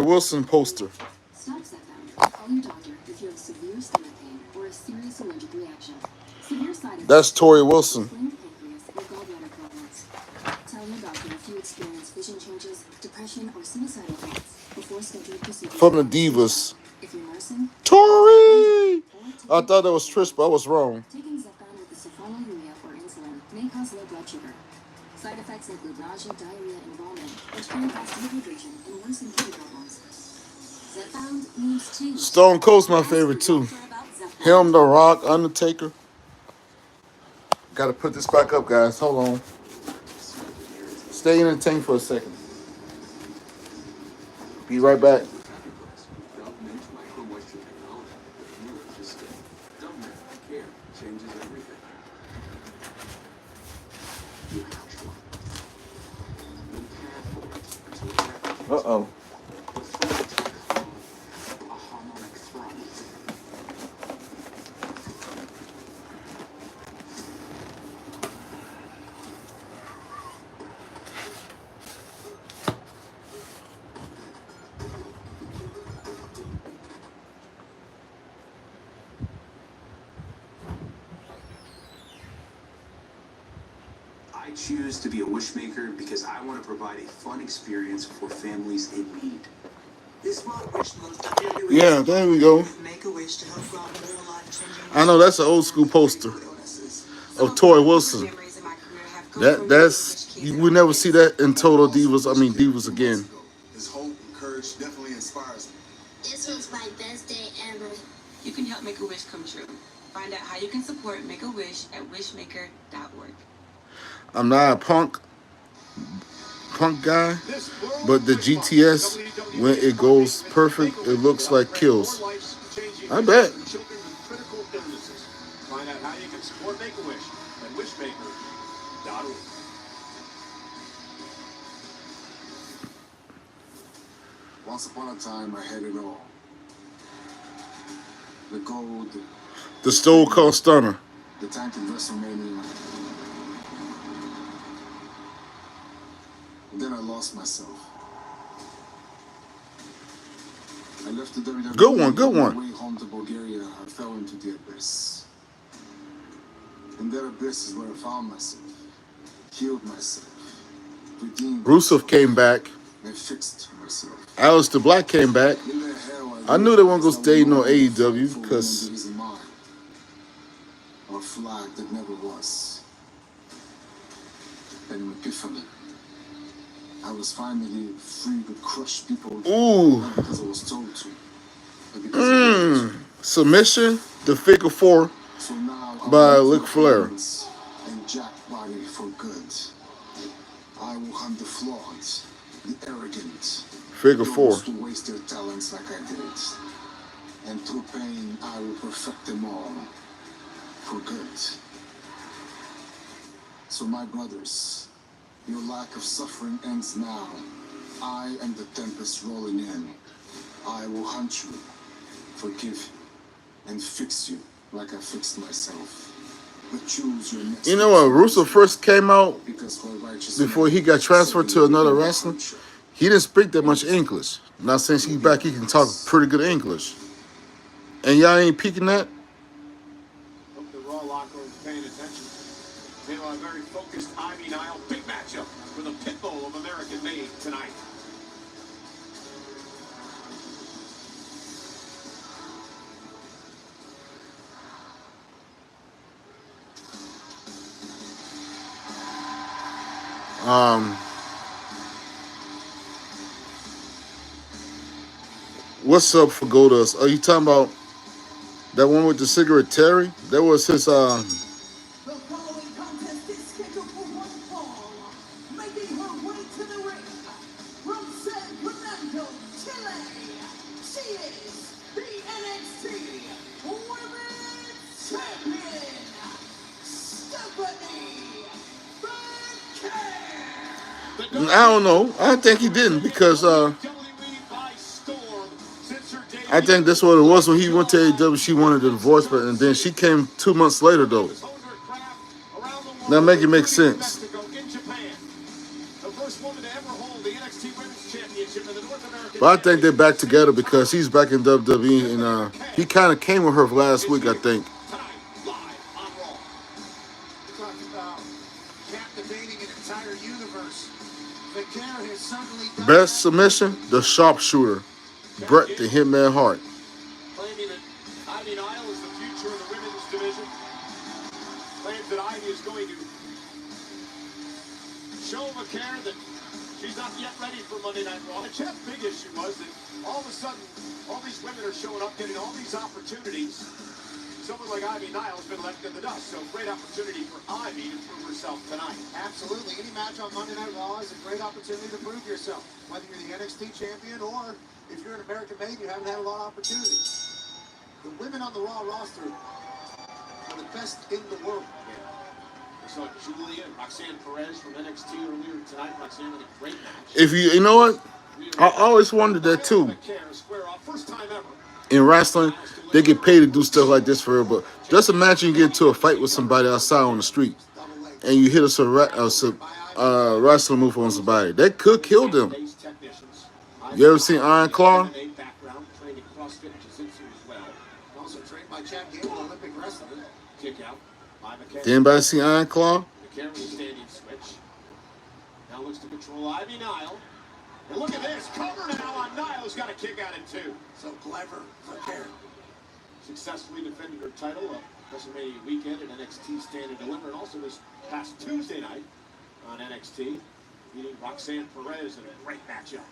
Wilson poster. Stop Zepbound. Call your doctor if you have severe stomach pain or a serious allergic reaction. Severe side effects. That's Tori Wilson. Inflamed pancreas or gallbladder problems. Tell your doctor if you experience vision changes, depression, or suicidal thoughts before scheduled procedures. From the Divas. If you're nursing, Tori! I thought that was Trish, but I was wrong. taking Zepbound with the sulfonylurea or insulin may cause low blood sugar. Side effects include nausea, diarrhea, and vomiting, which can cause dehydration and worsen kidney problems. Zepbound means two. Stone Cold's my favorite too. Him, The Rock, Undertaker. Got to put this back up, guys. Hold on. Stay in the tank for a second. Be right back. Uh-oh. I choose to be a wishmaker because I want to provide a fun experience for families in need. This month, wish month, Yeah, there we go. make a wish to help grant more life-changing. I know that's an old school poster of Tori Wilson. That's we never see that in Total Divas. I mean Divas again. His hope and courage definitely inspires me. This was my best day ever. You can help Make a Wish come true. Find out how you can support Make a Wish at wishmaker.org. I'm not a punk guy, but the GTS, when it goes perfect, it looks like kills. I bet. Find out how you can support Make a Wish at wishmaker.org. Once upon a time, I had it all. The gold, The Stone Cold Stunner. the tank in WrestleMania. And then I lost myself. I left the WWE. Good one, good On my one. way home to Bulgaria, I fell into the abyss. And that abyss is where I found myself, healed myself, redeemed. Rusev came back. And fixed myself. Aleister Black came back. I knew they weren't going to stay no AEW because Or flag that never was. And an epiphany. I was finally free to crush people. Ooh. Not because I was told to. But because I wanted to. Submission, the figure four So now I by want Ric to Flair. dance and Jack Body for good. I will hunt the flawed, the arrogant, Figure four. those who waste their talents like I did. And through pain, I will perfect them all for good. So my brothers, your lack of suffering ends now. I am the tempest rolling in. I will hunt you, forgive you, and fix you like I fixed myself. But choose your next. You know when Rusev first came out, Because for righteous before he men, got transferred to another seven wrestler, culture. he didn't speak that much English. Now since he's back, he can talk pretty good English. And y'all ain't peeking that? Hope the Raw locker room's paying attention. Meanwhile, a very focused Ivy Nile. Big matchup with a pit bull of American made tonight. What's up for Goldust? Are you talking about that one with the cigarette Terry? That was his The following contest is scheduled for one fall. Making her way to the ring from San Fernando, Chile. She is the NXT Women's Champion, Stephanie McMahon. I don't know. I think he didn't because I think that's what it was when he went to AEW. She wanted a divorce, but and then she came 2 months later though. That make it make sense. But I think they're back together because he's back in WWE and he kind of came with her last week, I think. Best submission, the sharpshooter, Bret the Hitman Hart. Claiming that Ivy Nile is the future of the women's division. Claims that Ivy is going to show McCare that She's not yet ready for Monday Night Raw. And Chad's big issue was that all of a sudden, all these women are showing up, getting all these opportunities. Someone like Ivy Nile has been left in the dust, so great opportunity for Ivy to prove herself tonight. Absolutely. Any match on Monday Night Raw is a great opportunity to prove yourself. Whether you're the NXT champion or if you're an American made, you haven't had a lot of opportunity. The women on the Raw roster are the best in the world. We saw Julia and Roxanne Perez from NXT earlier tonight. Roxanne with a great match. If you know what, I always wondered that too. First time ever. In wrestling, they get paid to do stuff like this for real. But just imagine you get into a fight with somebody outside on the street, and you hit a wrestling move on somebody. That could kill them. You ever seen Iron Claw? Did anybody see Iron Claw? Now looks to control Ivy Nile. And look at this. Cover now on Nile's got a kick out at 2. So clever for Karen. Successfully defended her title WrestleMania weekend at NXT Stand and Deliver, and also this past Tuesday night on NXT, beating Roxanne Perez in a great matchup.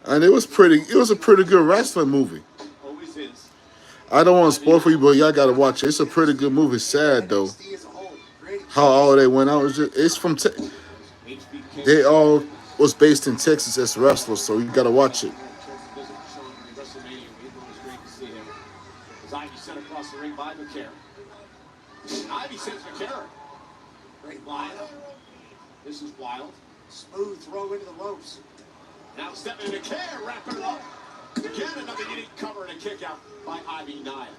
And it was a pretty good wrestling movie. Always is. I don't want to spoil for you, but y'all gotta watch it. It's a pretty good movie. It's sad though, how all they went out. It's from they all was based in Texas as wrestlers, so you gotta watch it. Ivy sent across the ring by McCarron. Ivy sends McCarron. Great line. This is wild. Smooth throw into the ropes. Now stepping into McCarron, wrapping it up. Again, another unique cover and a kick out by Ivy Nile.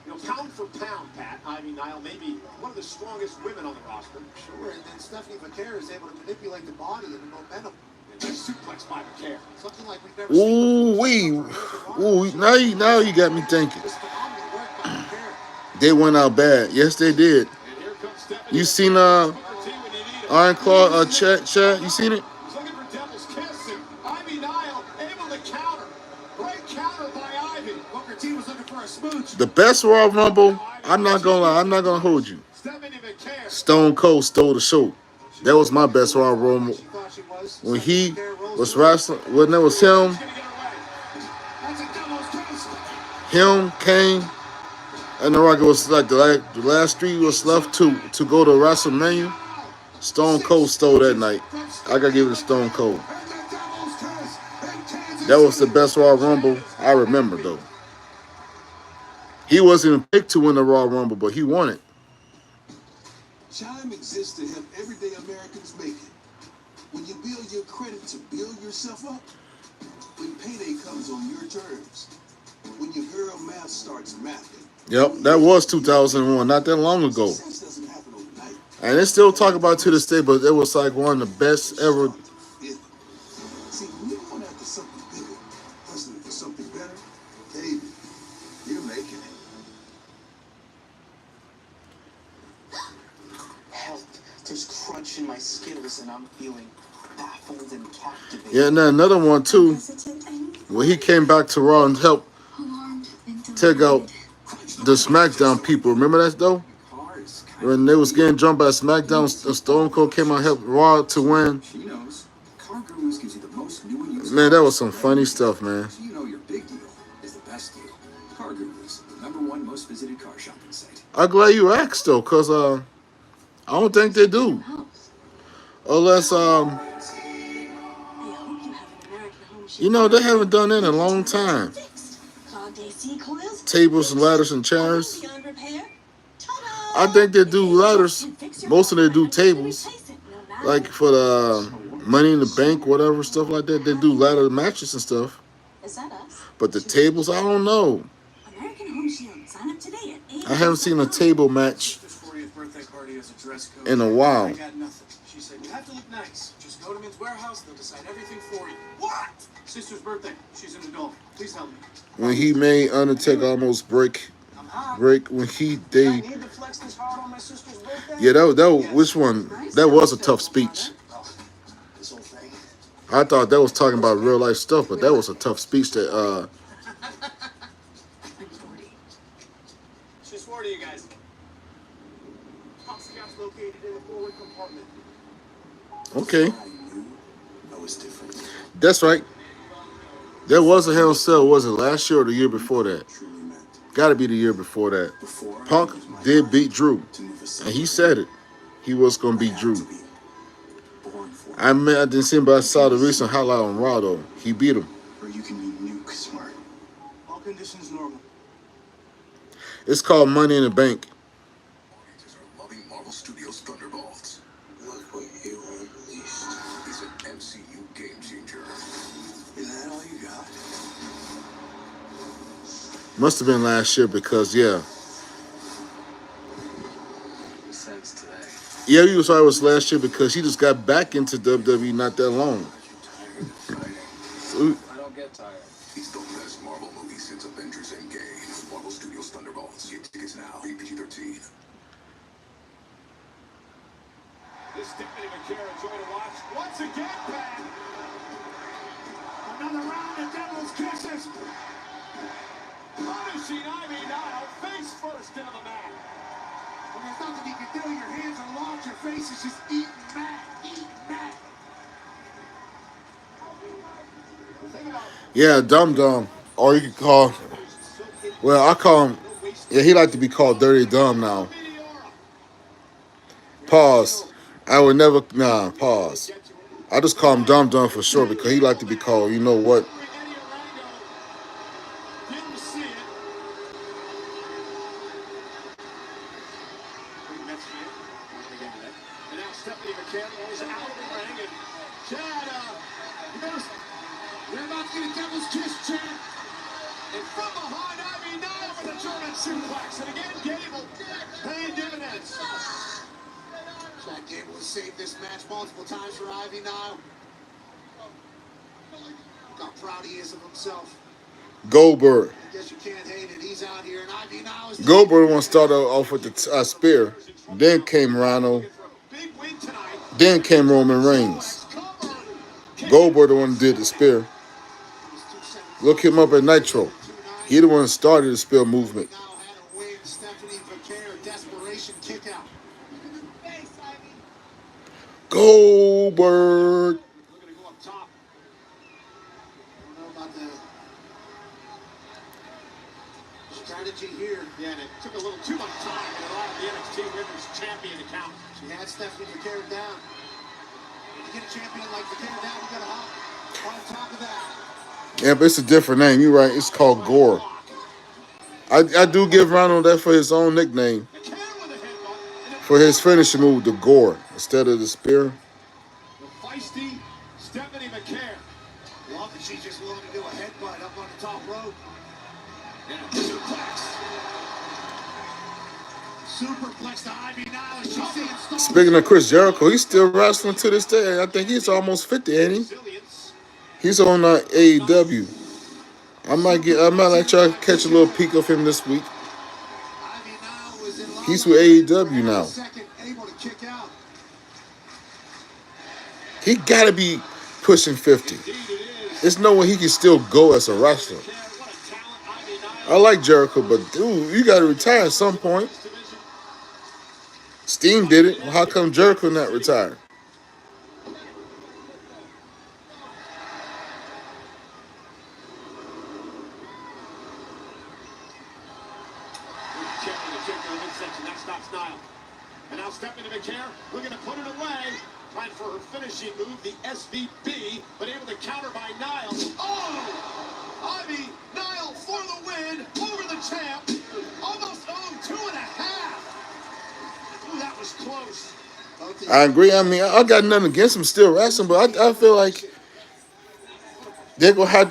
You know, pound for pound, Pat, Ivy Nile may be one of the strongest women on the roster. Sure, and then Stephanie McCare is able to manipulate the body and the momentum. And she's suplexed by McCare. Something like we've never seen. Now you got me thinking. They went out bad. Yes, they did. You seen Iron Claw chat? You seen it? He's looking for Devil's Kiss, and Ivy Nile able to counter. Great counter by Ivy. Booker T was looking for a smooch. The best Royal Rumble, I'm not gonna lie, I'm not gonna hold you. Stone Cold stole the show. That was my best Royal Rumble. When he was wrestling, when it was him, Kane, and The Rock, it was like the last 3 was left to go to WrestleMania. Stone Cold stole that night. I gotta give it to Stone Cold. That was the best Royal Rumble I remember, though. He wasn't even picked to win the Royal Rumble, but he won it. Time exists to help everyday Americans make it. When you build your credit to build yourself up, when payday comes on your terms, when your girl math starts mathing. Yep, that was 2001, not that long ago. Success doesn't happen overnight. And they still talk about it to this day, but it was like one of the best ever. See, when you're going after something bigger, hustling for something better, baby, you're making it. Help. There's crunch in my Skittles and I'm feeling baffled and captivated. Yeah, and then another one too, when he came back to Raw and helped take out the SmackDown people. Remember that though? When they was getting jumped by SmackDown, Stone Cold came out and helped Raw to win. Man, that was some funny stuff, man. So you know your big deal is the best deal. Car Gurus, #1 most visited car shopping site. I'm glad you asked though, cause I don't think they do. Unless you know, they haven't done that in a long time. Tables and ladders and chairs. I think they do ladders. Most of them do tables. Like for the Money in the Bank, whatever, stuff like that. They do ladder matches and stuff. But the tables, I don't know. I haven't seen a table match in a while. I got nothing. She said, you have to look nice. Just go to Men's Warehouse, they'll decide everything for you. What? Sister's birthday. She's in the Dolphin. Please help me. When he made Undertaker almost break when they yeah, that which one? That was a tough speech. I thought that was talking about real life stuff, but that was a tough speech that She swore to you guys. Top Scott's located in the forward compartment. okay. That's right. There was a Hell in a Cell. Was it last year or the year before that? Got to be the year before that. Punk did beat Drew, and he said it. He was gonna beat Drew. I didn't see him, but I saw the recent highlight on Raw though. He beat him. Or you can be nuke smart. All conditions normal. It's called Money in the Bank. Loving Marvel Studios Thunderbolts. Look what you unleashed. Is an MCU game changer. Is that all you got? Must have been last year because Besides today. yeah, you sorry it was last year because he just got back into WWE not that long. So, I don't get tired. It's the best Marvel movie since Avengers Endgame. Marvel Studios Thunderbolts. Get tickets now. PG-13. This Stephanie McCare a joy to watch. Once again, back. Another round of Devil's Kisses. Punishing Ivy Nile face first into the mat. When there's nothing you can do, your hands are locked, your face is just eating mat, yeah, Dum Dum, or you could call. Well, I call him. Yeah, he like to be called Dirty Dumb now. Pause. I would never. Nah, pause. I just call him Dum Dum for short because he like to be called. You know what? Didn't see it. And now Stephanie McCare rolls out of the ring, and Chad, you notice they're about to get a Devil's Kiss, Chad. And from behind, Ivy Nile with a German suplex. And again, Gable paying dividends. Chad Gable has saved this match multiple times for Ivy Nile. Look how proud he is of himself. Goldberg. I guess you can't hate it. He's out here, and Ivy Nile is Goldberg want to start off with the spear. Then came Rhino. Then came Roman Reigns. Goldberg the one who did the spear. Look him up at Nitro. He the one who started the spear movement. Stephanie McCare, desperation kick out. Goldberg. Strategy here. Yeah, and it took a little too much time and allowed the NXT Women's Champion to count. She had Stephanie McCare down. When you get a champion like McCare down, you gotta hop on top of that. Yeah, but it's a different name. You're right. It's called Gore. I do give Ronald that for his own nickname. For his finishing move, the Gore, instead of the spear. The feisty Stephanie McCare. Love that she's just willing to do a headbutt up on the top rope. And a suplex. Superplex to Ivy Nile. She's seeing Speaking of Chris Jericho, he's still wrestling to this day. I think he's almost 50, ain't he? He's on AEW. I might let y'all catch a little peek of him this week. He's with AEW now. He gotta be pushing 50. There's no way he can still go as a wrestler. I like Jericho, but dude, you gotta retire at some point. Steen did it. Well, how come Jericho not retired? And now Stephanie McCare looking to put it away. Trying for her finishing move, the SVP, but able to counter by Niles. Oh! Ivy Nile for the win over the champ. Almost 2.5. Ooh, that was close. I agree. I mean, I got nothing against him still wrestling, but I feel like they're gonna have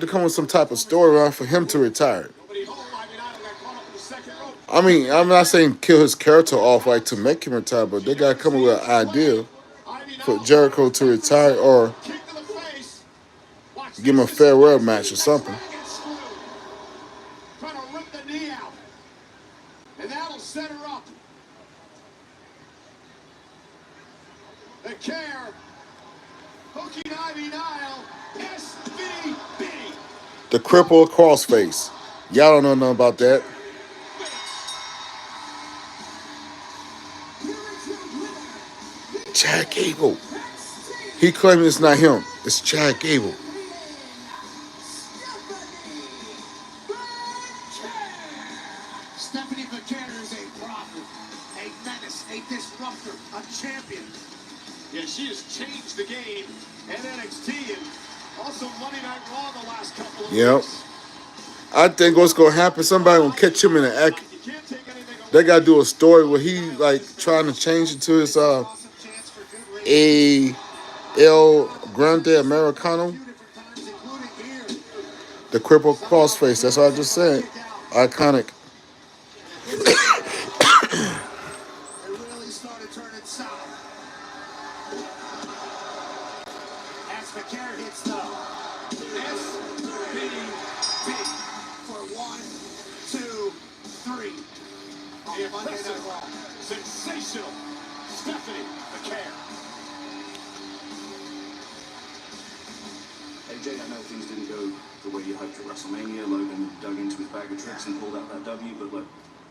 to come with some type of storyline for him to retire. I mean, I'm not saying kill his character off like to make him retire, but they gotta come up with an idea for Jericho to retire or give him a farewell match or something. Trying to rip the knee out. And that'll set her up. The care. Hooking Ivy Nile. SVB. The cripple crossface. Y'all don't know nothing about that. Chad Gable. He claiming it's not him. It's Chad Gable. Stephanie Bechilln is a prophet, a menace, a disruptor, a champion. Yeah, she has changed the game at NXT and also Monday Night Raw the last couple of Yep. weeks. I think what's gonna happen, somebody gonna catch him in an act. They gotta do a story where he like trying to change it to his a El Grande Americano. The crippled crossface, that's what I just said. Iconic. It really started turning south. As Bechilln hits the SBB for 1, 2, 3. The impressive, sensational Stephanie Bechilln. Hey Jay, I know things didn't go the way you hoped at WrestleMania. Logan dug into his bag of tricks and pulled out that W, but look,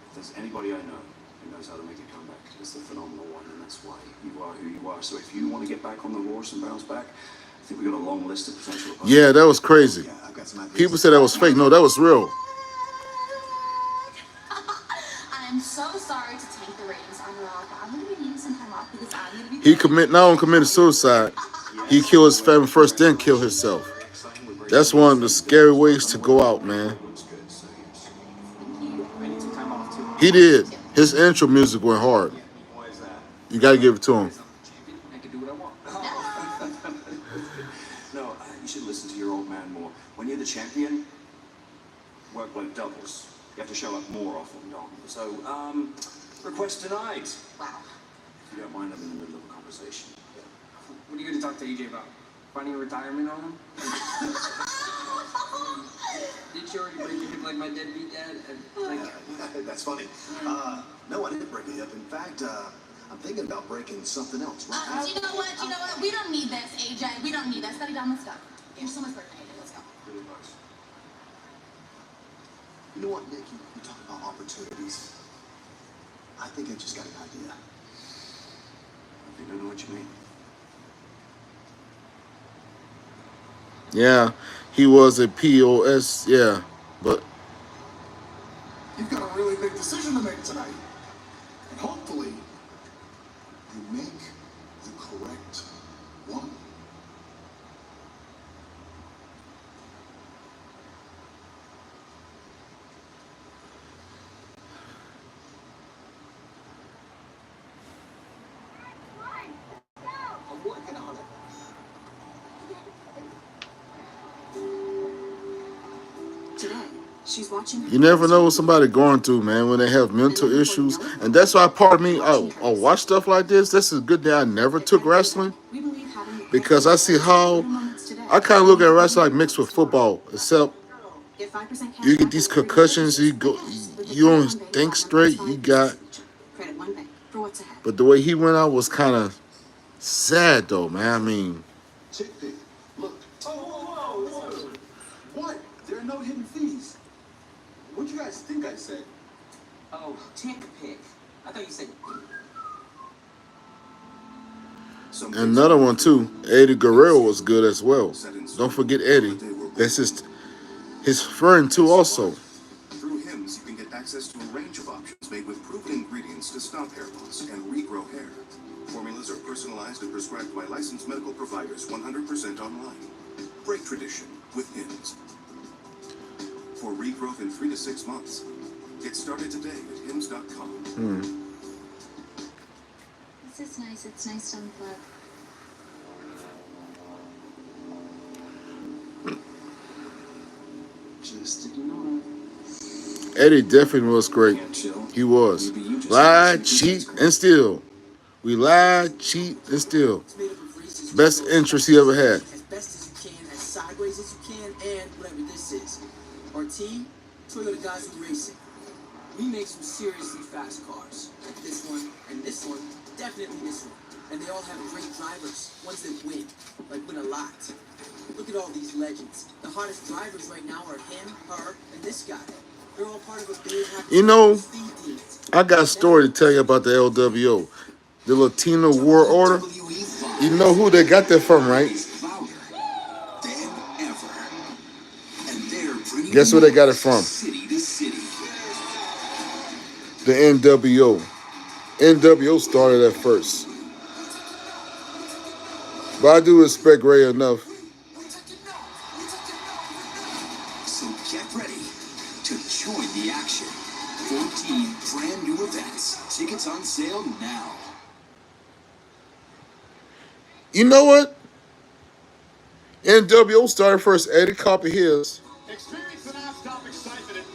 if there's anybody I know who knows how to make a comeback, it's the phenomenal one, and that's why you are who you are. So if you want to get back on the horse and bounce back, I think we've got a long list of potential opponents. Yeah, that was crazy. People said that was fake. No, that was real. I'm so sorry to take the ratings on Raw, but I'm going to be needing some time off because I'm going to be... He not only committed suicide, he killed his family first, then killed himself. That's one of the scary ways to go out, man. He did. His intro music went hard. You got to give it to him. I can do what I want. No, you should listen to your old man more. When you're the champion, work like doubles. You have to show up more often, Dom. So, request denied. Wow. If you don't mind, I'm in the middle of a conversation. What are you going to talk to AJ about? Finding a retirement on him? Did you already break your hip like my deadbeat dad? That's funny. No, I didn't break a hip. In fact, I'm thinking about breaking something else. Right? You know what? We don't need this, AJ. We don't need this. Study down, let's go. Here's so much work, AJ. Let's go. Really nice. You know what, Nick? You talk about opportunities. I think I just got an idea. I think I know what you mean. Yeah, he was a POS, yeah, but... You've got a really big decision to make tonight. And hopefully, you make the correct one. I'm working on it. Today, she's watching. You never know what somebody going through, man, when they have mental issues. And that's why part of me, watch stuff like this. This is good that I never took wrestling. Because I see how, I kind of look at wrestling like mixed with football. Except, you get these concussions, you don't think straight, you got. But the way he went out was kind of sad, though, man. I mean. Chickpea, look. Whoa. What? There are no hidden fees. What do you guys think I said? Oh, tick pick. I thought you said... Another one, too. Eddie Guerrero was good as well. Don't forget Eddie. That's his friend, too, also. Through Hims, you can get access to a range of options made with proven ingredients to stop hair loss and regrow hair. Formulas are personalized and prescribed by licensed medical providers 100% online. Break tradition with Hims. For regrowth in 3 to 6 months. Get started today at hims.com. This is nice. It's nice to unplug. Just ignore it. Eddie definitely was great. He was. Lied, cheat, and steal. We lied, cheat, and steal. Best interest he ever had. As best as you can, as sideways as you can, and whatever this is. Our team, Toyota guys who racing. We make some seriously fast cars. Like this one, and this one, definitely this one. And they all have great drivers, ones that win. Like win a lot. Look at all these legends. The hottest drivers right now are him, her, and this guy. They're all part of a big happy You know, speed team. I got a story to tell you about the LWO. The Latino War Order. You know who they got that from, right? Than ever. And they're bringing Guess where they got it from? city to city. The NWO. NWO started at first. But I do respect Ray enough. So get ready to join the action. 14 brand new events. Tickets on sale now. You know what? NWO started first. Eddie copied his.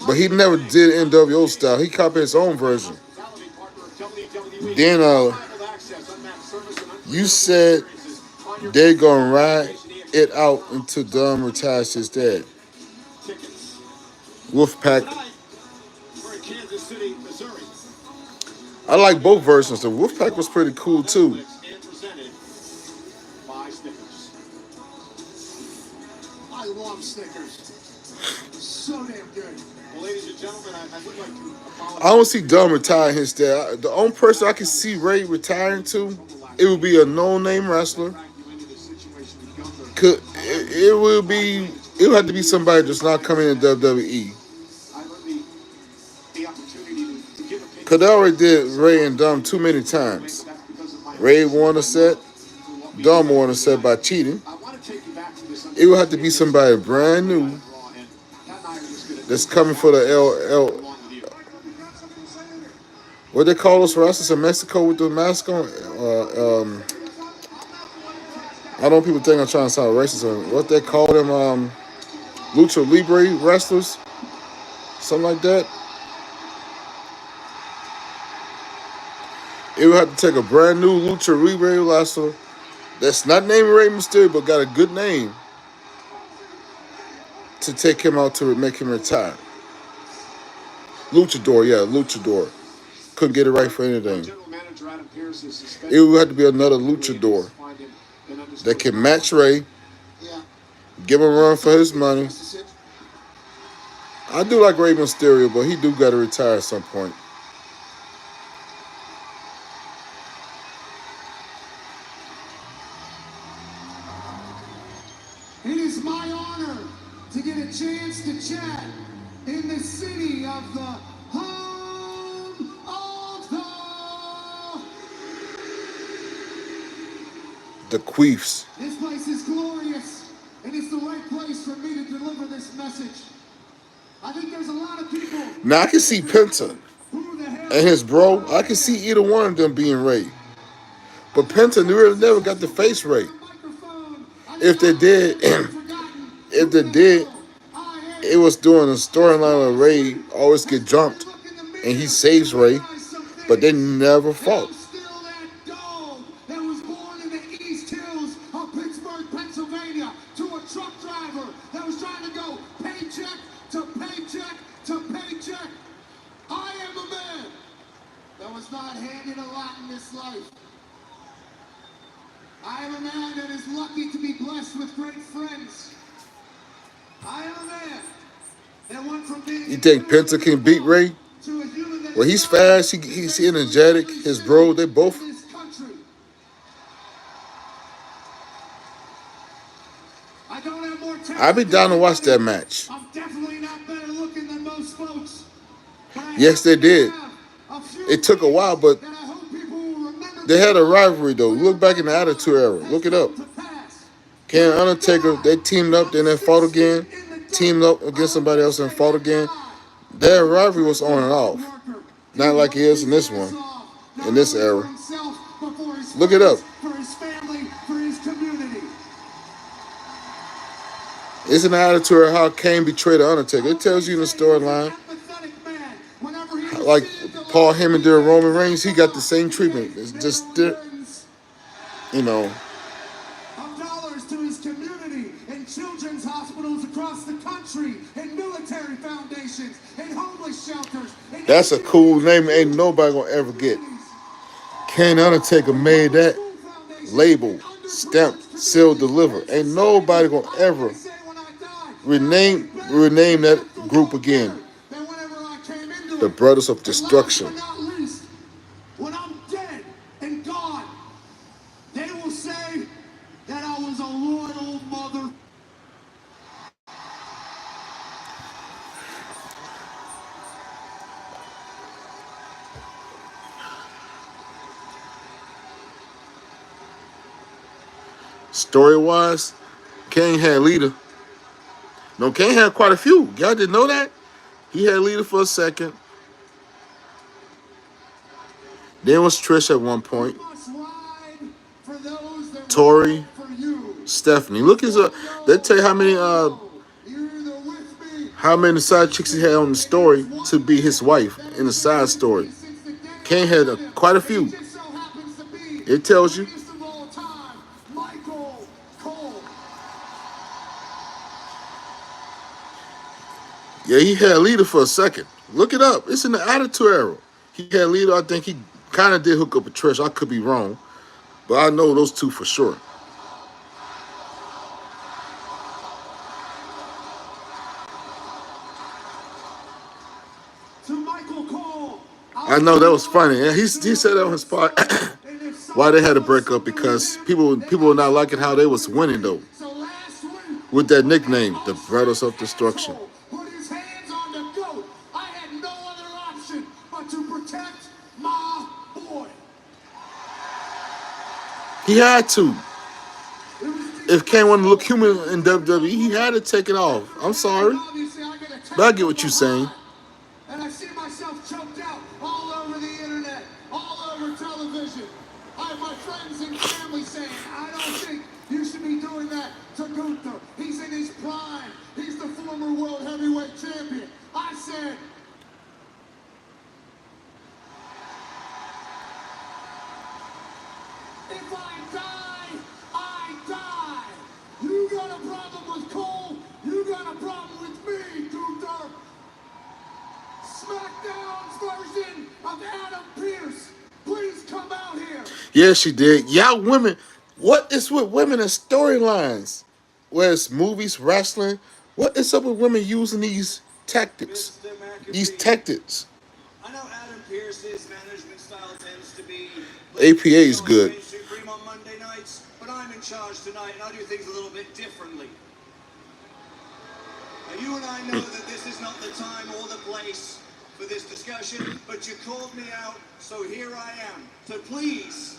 But he never did NWO style. He copied his own version. Then you said they're going to ride it out until Dunn retires his dad. Wolfpack. I like both versions. The Wolfpack was pretty cool too. I love Snickers. So damn good. Well, ladies and gentlemen, I would like to apologize. I don't see Dunn retiring his dad. The only person I can see Ray retiring to, it would be a no-name wrestler. It would have to be somebody that's not coming in WWE. Cause they already did Ray and Dunn too many times. Ray won a set, Dunn won a set by cheating. It would have to be somebody brand new that's coming for the what they call those wrestlers in Mexico with the mask on? I don't know, people think I'm trying to sound racist. What they call them? Lucha Libre wrestlers? Something like that. It would have to take a brand new Lucha Libre wrestler that's not named Rey Mysterio but got a good name to take him out to make him retire. Luchador, yeah, Luchador. Couldn't get it right for anything. It would have to be another Luchador that can match Ray, give him a run for his money. I do like Rey Mysterio, but he do got to retire at some point. It is my honor to get a chance to chat in the city of the home of The Queefs. This place is glorious, and it's the right place for me to deliver this message. I think there's a lot of people. Now I can see Penta and his bro. I can see either one of them being Ray. But Penta really never got to face Ray. If they did, it was during the storyline where Ray always get jumped and he saves Ray, but they never fought. That was born in the East Hills of Pittsburgh, Pennsylvania, to a truck driver that was trying to go paycheck to paycheck to paycheck. I am a man that was not handed a lot in this life. I am a man that is lucky to be blessed with great friends. I am a man that went from being. You think Penta can beat Ray? Well, he's fast. He's energetic. His bro, they both. I'd be down to watch that match. I'm definitely not better looking than most folks. Yes, they did. It took a while, but they had a rivalry, though. Look back in the Attitude Era. Look it up. Ken and Undertaker, they teamed up, then they fought again. Teamed up against somebody else and fought again. Their rivalry was on and off. Not like it is in this one, in this era. Look it up. It's an attitude of how Kane betrayed the Undertaker. It tells you in the storyline. Like Paul Heyman during Roman Reigns, he got the same treatment. It's just, you know. Of dollars to his community and children's hospitals across the country and military foundations and homeless shelters. That's a cool name ain't nobody gonna ever get. Kane Undertaker made that label, stamp, seal, deliver. Ain't nobody gonna ever rename that group again. The Brothers of Destruction. When I'm dead and gone, they will say, Story wise, Kane had Lita. No, Kane had quite a few. Y'all didn't know that? He had Lita for a second. Then was Trish at one point. Tori, Stephanie. Look his they tell you how many side chicks he had on the story to be his wife in the side story. Kane had quite a few. It tells you. Yeah, he had Lita for a second. Look it up. It's in the Attitude Era. He had Lita. I think he kind of did hook up with Trish. I could be wrong, but I know those two for sure. I know that was funny. And he said that on his part why they had to break up because people were not liking how they was winning though. With that nickname, the Brothers of Destruction. Put his hands on the goat. I had no other option but to protect my boy. He had to. If Kane wanted to look human in WWE, he had to take it off. I'm sorry. But I get what you're saying. And I see myself choked out all over the internet, all over television. I have my friends and family saying, I don't think you should be doing that to Gunther. He's in his prime. He's the former world heavyweight champion. I said, if I die, I die. You got a problem with Cole, you got a problem with me, Gunther. SmackDown's version of Adam Pearce. Please come out here. Yeah, she did. Y'all women, what is with women and storylines? Whether it's movies, wrestling, what is up with women using these tactics? These tactics. I know Adam Pearce's management style tends to be APA is good. supreme on Monday nights, but I'm in charge tonight and I do things a little bit differently. Now you and I know that this is not the time or the place for this discussion, but you called me out, so here I am. So please,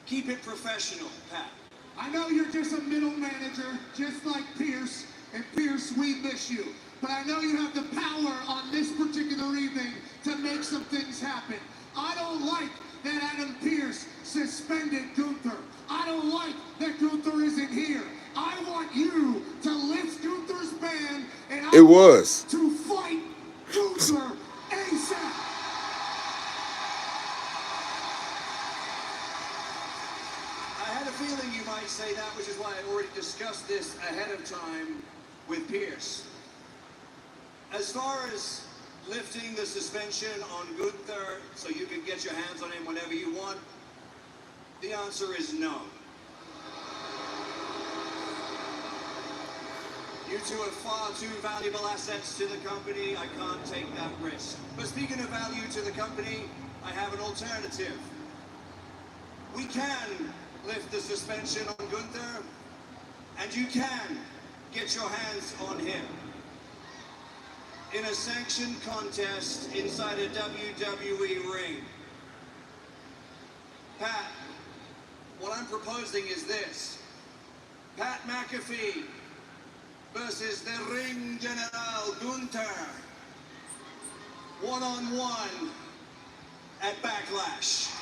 keep it professional, Pat. I know you're just a middle manager, just like Pierce, and Pierce, we miss you. But I know you have the power on this particular evening to make some things happen. I don't like that Adam Pearce suspended Gunther. I don't like that Gunther isn't here. I want you to lift Gunther's band, and I want to fight Gunther ASAP. I had a feeling you might say that, which is why I already discussed this ahead of time with Pierce. As far as lifting the suspension on Gunther so you can get your hands on him whenever you want, the answer is no. You two are far too valuable assets to the company. I can't take that risk. But speaking of value to the company, I have an alternative. We can lift the suspension on Gunther, and you can get your hands on him in a sanctioned contest inside a WWE ring. Pat, what I'm proposing is this. Pat McAfee versus the Ring General Gunther. One-on-one at Backlash.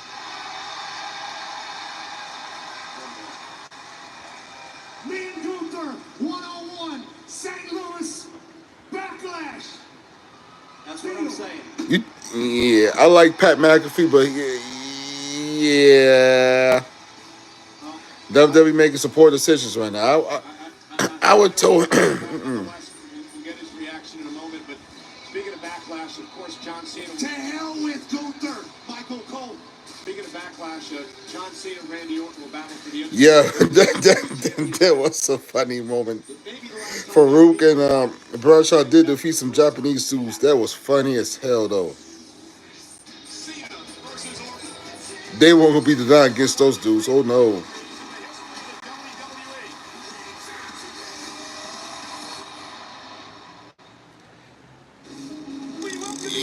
Me and Gunther, one-on-one, St. Louis, Backlash. That's what I'm saying. Yeah, I like Pat McAfee, but yeah. WWE making support decisions right now. I would told. We'll get his reaction in a moment, but speaking of Backlash, of course, John Cena. To hell with Gunther, Michael Cole. Speaking of Backlash, John Cena and Randy Orton will battle for the other. Yeah, that was a funny moment. Farouk and Bradshaw did defeat some Japanese dudes. That was funny as hell, though. They weren't gonna be denied against those dudes. Oh no.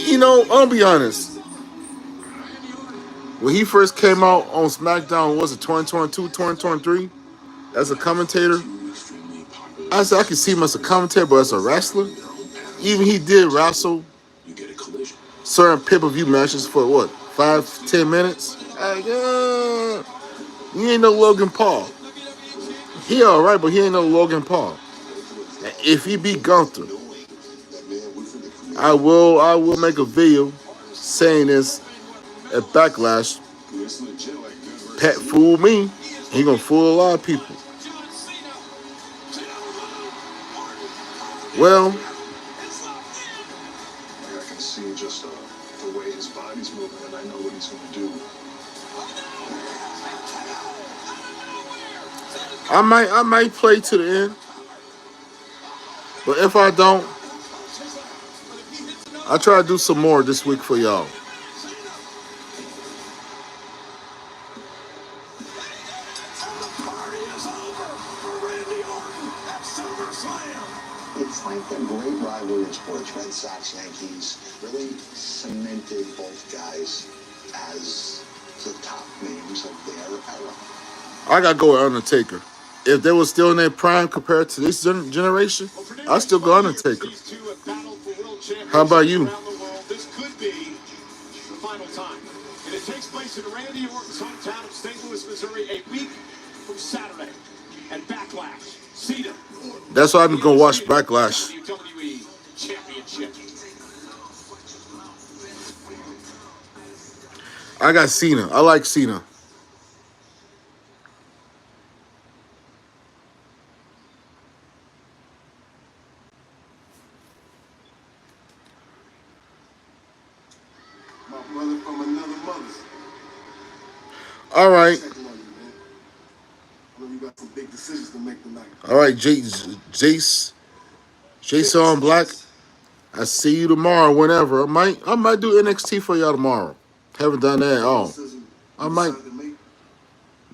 You know, I'll be honest. When he first came out on SmackDown, was it 2022, 2023? as a commentator. I said I can see him as a commentator, but as a wrestler, even he did wrestle certain pay-per-view matches for what, 5-10 minutes. He ain't no Logan Paul. He all right, but he ain't no Logan Paul. If he beat Gunther, I will make a video saying this at Backlash. Pat fooled me. He gonna fool a lot of people. Well, I can see just the way his body's moving, and I know what he's going to do. I might play to the end, but if I don't, I try to do some more this week for y'all. It's like a great rivalry in sports. Red Sox, Yankees really cemented both guys as the top names of their era. I gotta go with Undertaker. If they were still in their prime compared to this generation, I still go Undertaker. How about you? This could be the final time. And it takes place in Randy Orton's hometown of St. Louis, Missouri, a week from Saturday. And Backlash, Cena. That's why I'm gonna watch Backlash. WWE Championship. I got Cena. I like Cena. My brother from another mother. All right. I know you got some big decisions to make tonight. All right, Jason Black. I see you tomorrow. Whenever I might do NXT for y'all tomorrow. Haven't done that at all. I might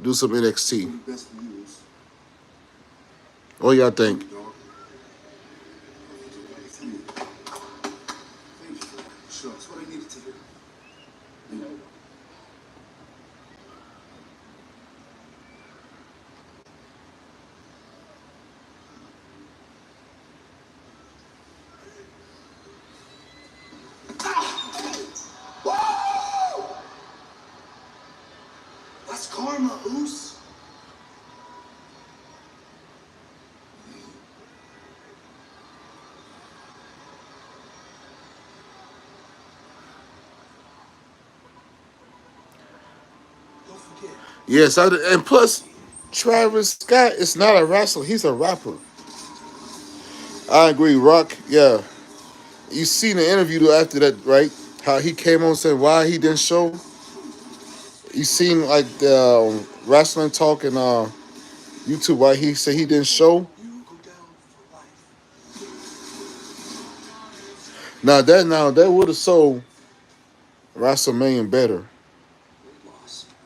do some NXT. What y'all think? Sure, that's what I needed to hear. That's karma, Oos. Yes, and plus, Travis Scott is not a wrestler. He's a rapper. I agree, Rock. Yeah. You seen the interview after that, right? How he came on saying why he didn't show. You seen like the wrestling talk and YouTube why he said he didn't show. Now that would have sold WrestleMania better.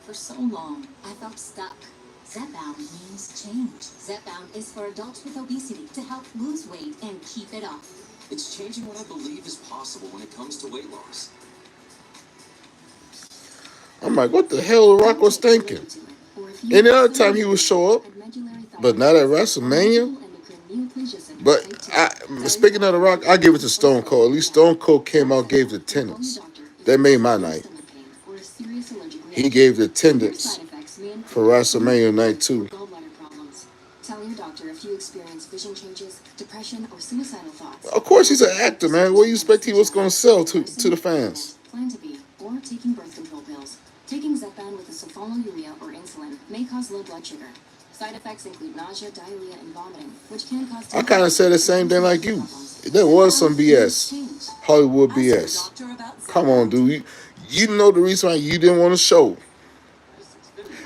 For so long, I felt stuck. Zepbound means change. Zepbound is for adults with obesity to help lose weight and keep it off. It's changing what I believe is possible when it comes to weight loss. I'm like, what the hell Rock was thinking? Any other time he would show up, but not at WrestleMania. But speaking of The Rock, I give it to Stone Cold. At least Stone Cold came out, gave the attendance. That made my night. He gave the attendance for WrestleMania night 2. Tell your doctor if you experience vision changes, depression, or suicidal thoughts. Of course, he's an actor, man. What do you expect he was going to sell to the fans? Plan to be, or taking birth control pills. Taking Zepbound with a sulfonylurea or insulin may cause low blood sugar. Side effects include nausea, diarrhea, and vomiting, which can cause... I kind of said the same thing like you. There was some BS. Hollywood BS. Come on, dude. You know the reason why you didn't want to show.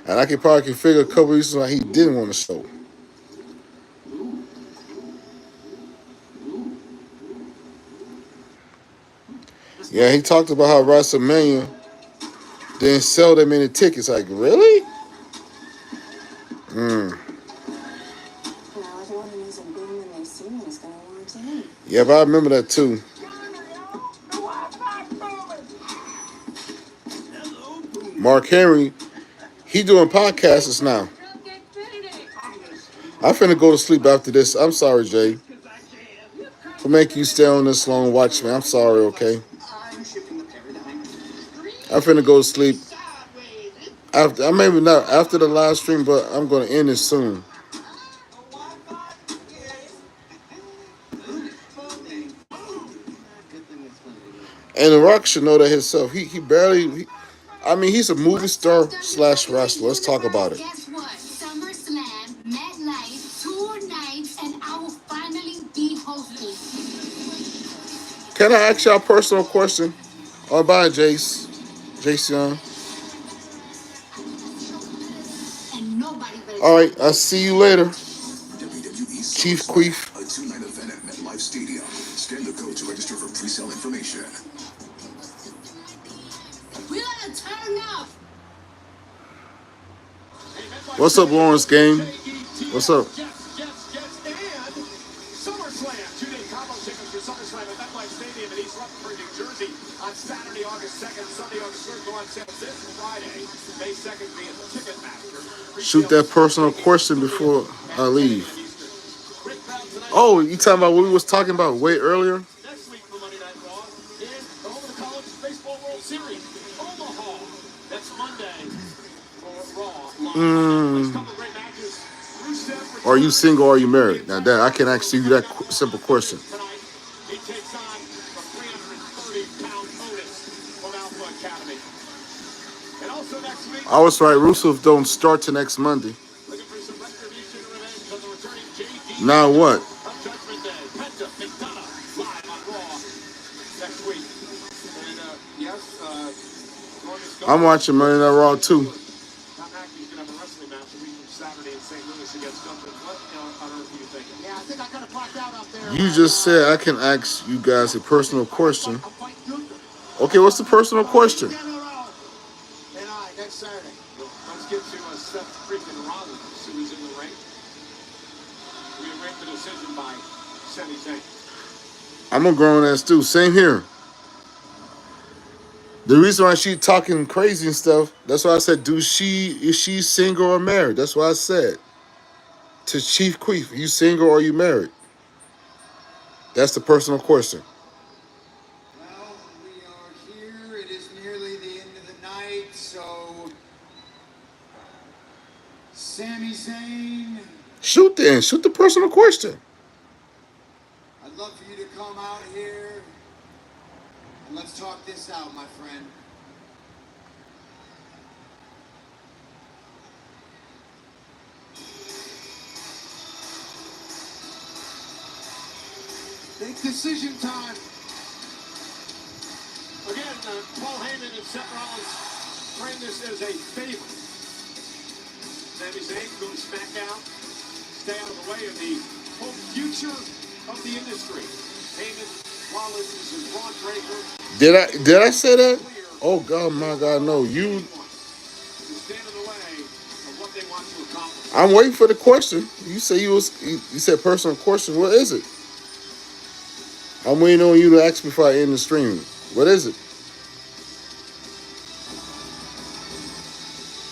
And I can probably figure a couple reasons why he didn't want to show. Yeah, he talked about how WrestleMania didn't sell that many tickets. Like, really? Yeah, but I remember that too. Mark Henry, he doing podcasts now. I finna go to sleep after this. I'm sorry, Jay, for making you stay on this long and watch me. I'm sorry, okay? I finna go to sleep. After I maybe not after the live stream, but I'm gonna end it soon. And The Rock should know that himself. He barely. I mean, he's a movie star slash wrestler. Let's talk about it. Guess what? SummerSlam, MetLife, 2 nights, and I will finally be hosting. Can I ask y'all a personal question? Oh, bye, Jace. Jason. And nobody better. All right, I'll see you later, Chief Queef. A two-night event at MetLife Stadium. Scan the code to register for pre-sale information. We gotta turn up. What's up, Lawrence Game? What's up? And SummerSlam. 2-day combo tickets for SummerSlam at MetLife Stadium in East Rutherford, New Jersey on Saturday, August 2nd, Sunday, August 3rd. Go on sale this Friday, May 2nd, via Ticketmaster. Shoot that personal question before I leave. Oh, you talking about what we was talking about way earlier? Next week for Monday Night Raw in the home of the College Baseball World Series, Omaha. That's Monday for Raw. Next couple great matches. Rusev Are you single or are you married? Now that I can ask you that simple question. tonight. He takes on the 330-pound Otis from Alpha Academy. And also next week, I was right. Rusev don't start till next Monday. looking for some retribution and revenge on the returning JD Now what? of Judgment Day. Penta McDonough live on Raw next week. And yes, I'm watching Monday Night Raw too. Tom Hackney's gonna have a wrestling match a week from Saturday in St. Louis against Gunther. What on earth are you thinking? Yeah, I think I got it blocked out up there. You just said I can ask you guys a personal question. Okay, what's the personal question? Next Saturday. Let's get to Seth freaking Rollins, who is in the ring. We arranged the decision by Sami Zayn. I'm a grown ass dude. Same here. The reason why she talking crazy and stuff, that's why I said, is she single or married? That's why I said to Chief Queef, you single or you married? That's the personal question. Well, we are here. It is nearly the end of the night, so Sami Zayn, Shoot then. Shoot the personal question. I'd love for you to come out here and let's talk this out, my friend. Big decision time. Again, Paul Heyman and Seth Rollins frame this as a favor. Sami Zayn goes SmackDown, stay out of the way of the whole future of the industry. Heyman, Rollins is his Braun Breaker. Did I say that? Oh God, my God, no. You. Stand in the way of what they want to accomplish. I'm waiting for the question. You say you said personal question. What is it? I'm waiting on you to ask before I end the stream. What is it?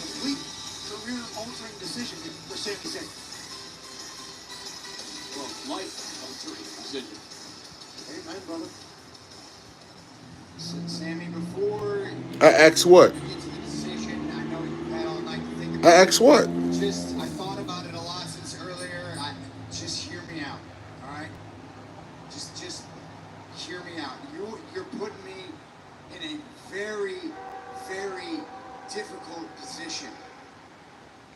Complete career-altering decision for Sami Zayn. Well, life-altering decision. Amen, brother. Sammy, before I asked what? you get to the decision, I know you've had all night to think I about it. asked what? I thought about it a lot since earlier. Just hear me out, all right? Just hear me out. You're putting me in a very, very difficult position.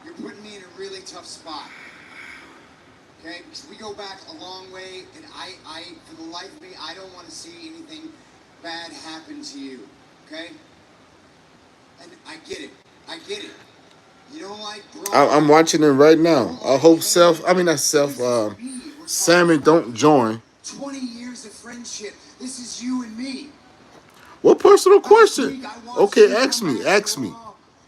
You're putting me in a really tough spot. Okay, because we go back a long way, and I, for the life of me, I don't want to see anything bad happen to you. Okay? And I get it. You don't like Braun. I'm watching it right now. I hope Sammy don't join. 20 years of friendship. This is you and me. What personal question? Okay, ask me.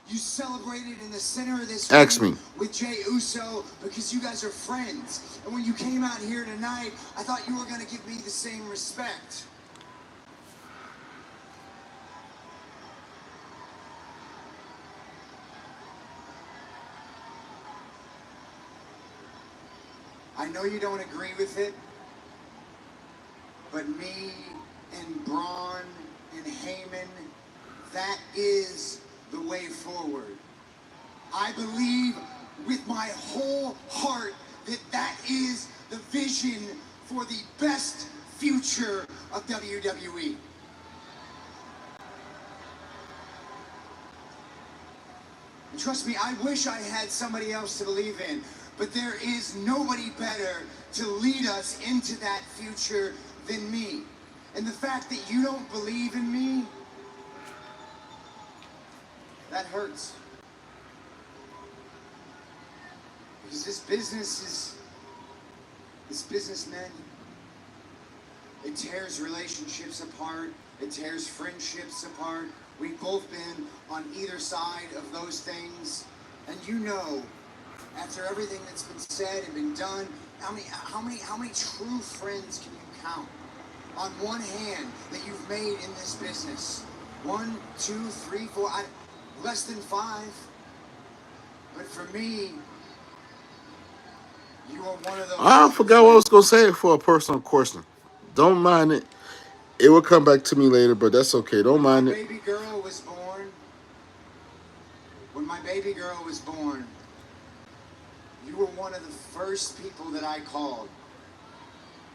You celebrated in the center of this Ask ring me. with Jey Uso because you guys are friends. And when you came out here tonight, I thought you were going to give me the same respect. know you don't agree with it, but me and Braun and Heyman, that is the way forward. I believe with my whole heart that that is the vision for the best future of WWE. And trust me, I wish I had somebody else to believe in, but there is nobody better to lead us into that future than me. And the fact that you don't believe in me, that hurts. Because this business, man, it tears relationships apart. It tears friendships apart. We've both been on either side of those things. And you know, after everything that's been said and been done, how many true friends can you count on one hand that you've made in this business? 1, 2, 3, 4, less than 5. But for me, you are one of those. I forgot what I was gonna say for a personal question. Don't mind it. It will come back to me later, but that's okay. Don't mind it. When my baby girl was born, you were one of the first people that I called.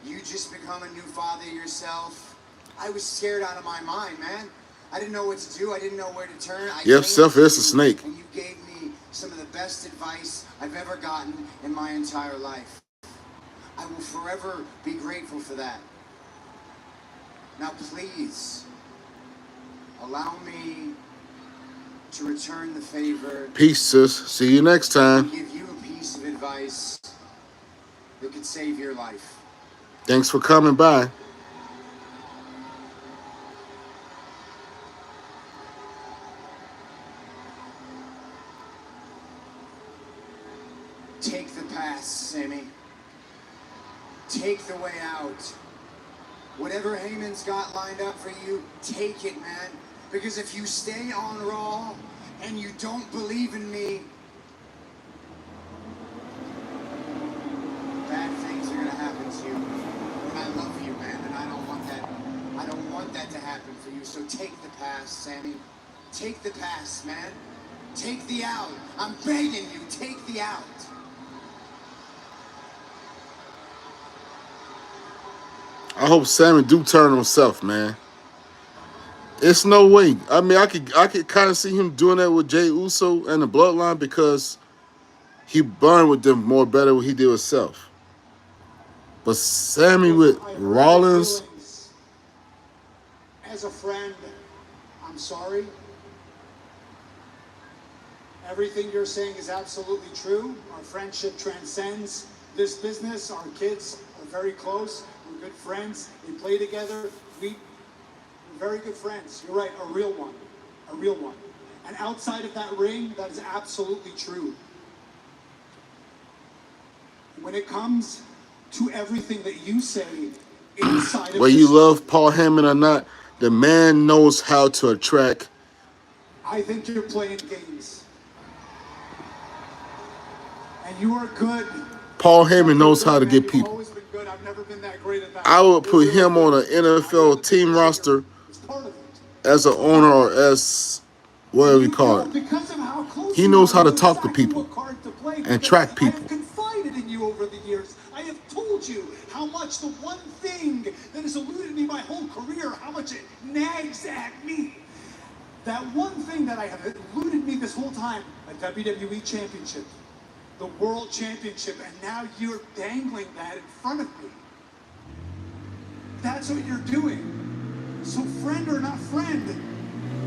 You just become a new father yourself. I was scared out of my mind, man. I didn't know what to do. I didn't know where to turn. Yep, self is a snake. And you gave me some of the best advice I've ever gotten in my entire life. I will forever be grateful for that. Now, please, allow me to return the favor. Peace, sis. See you next time. Give you a piece of advice that could save your life. Thanks for coming by. Take the pass, Sammy. Take the way out. Whatever Heyman's got lined up for you, take it, man. Because if you stay on Raw and you don't believe in me, bad things are gonna happen to you. And I love you, man, and I don't want that. I don't want that to happen for you. So take the pass, Sammy. Take the pass, man. Take the out. I'm begging you, take the out. I hope Sammy do turn himself, man. It's no way. I mean, I could kind of see him doing that with Jey Uso and the Bloodline because he burned with them more better than he did with Self. But Sammy with Rollins. As a friend, I'm sorry. Everything you're saying is absolutely true. Our friendship transcends this business. Our kids are very close. We're good friends. We play together. We're very good friends. You're right, a real one. A real one. And outside of that ring, that is absolutely true. When it comes to everything that you say inside of Whether you love Paul Heyman or not, the man knows how to attract. I think you're playing games. And you are good. Paul Heyman knows how to get people. Always been good. I've never been that great at that. I would put him on an NFL team roster as an owner or as whatever you call it. He knows how to talk to people and track people. I have confided in you over the years. I have told you how much the one thing that has eluded me my whole career, how much it nags at me. That one thing that I have eluded me this whole time, a WWE championship, the world championship, and now you're dangling that in front of me. That's what you're doing. So friend or not friend,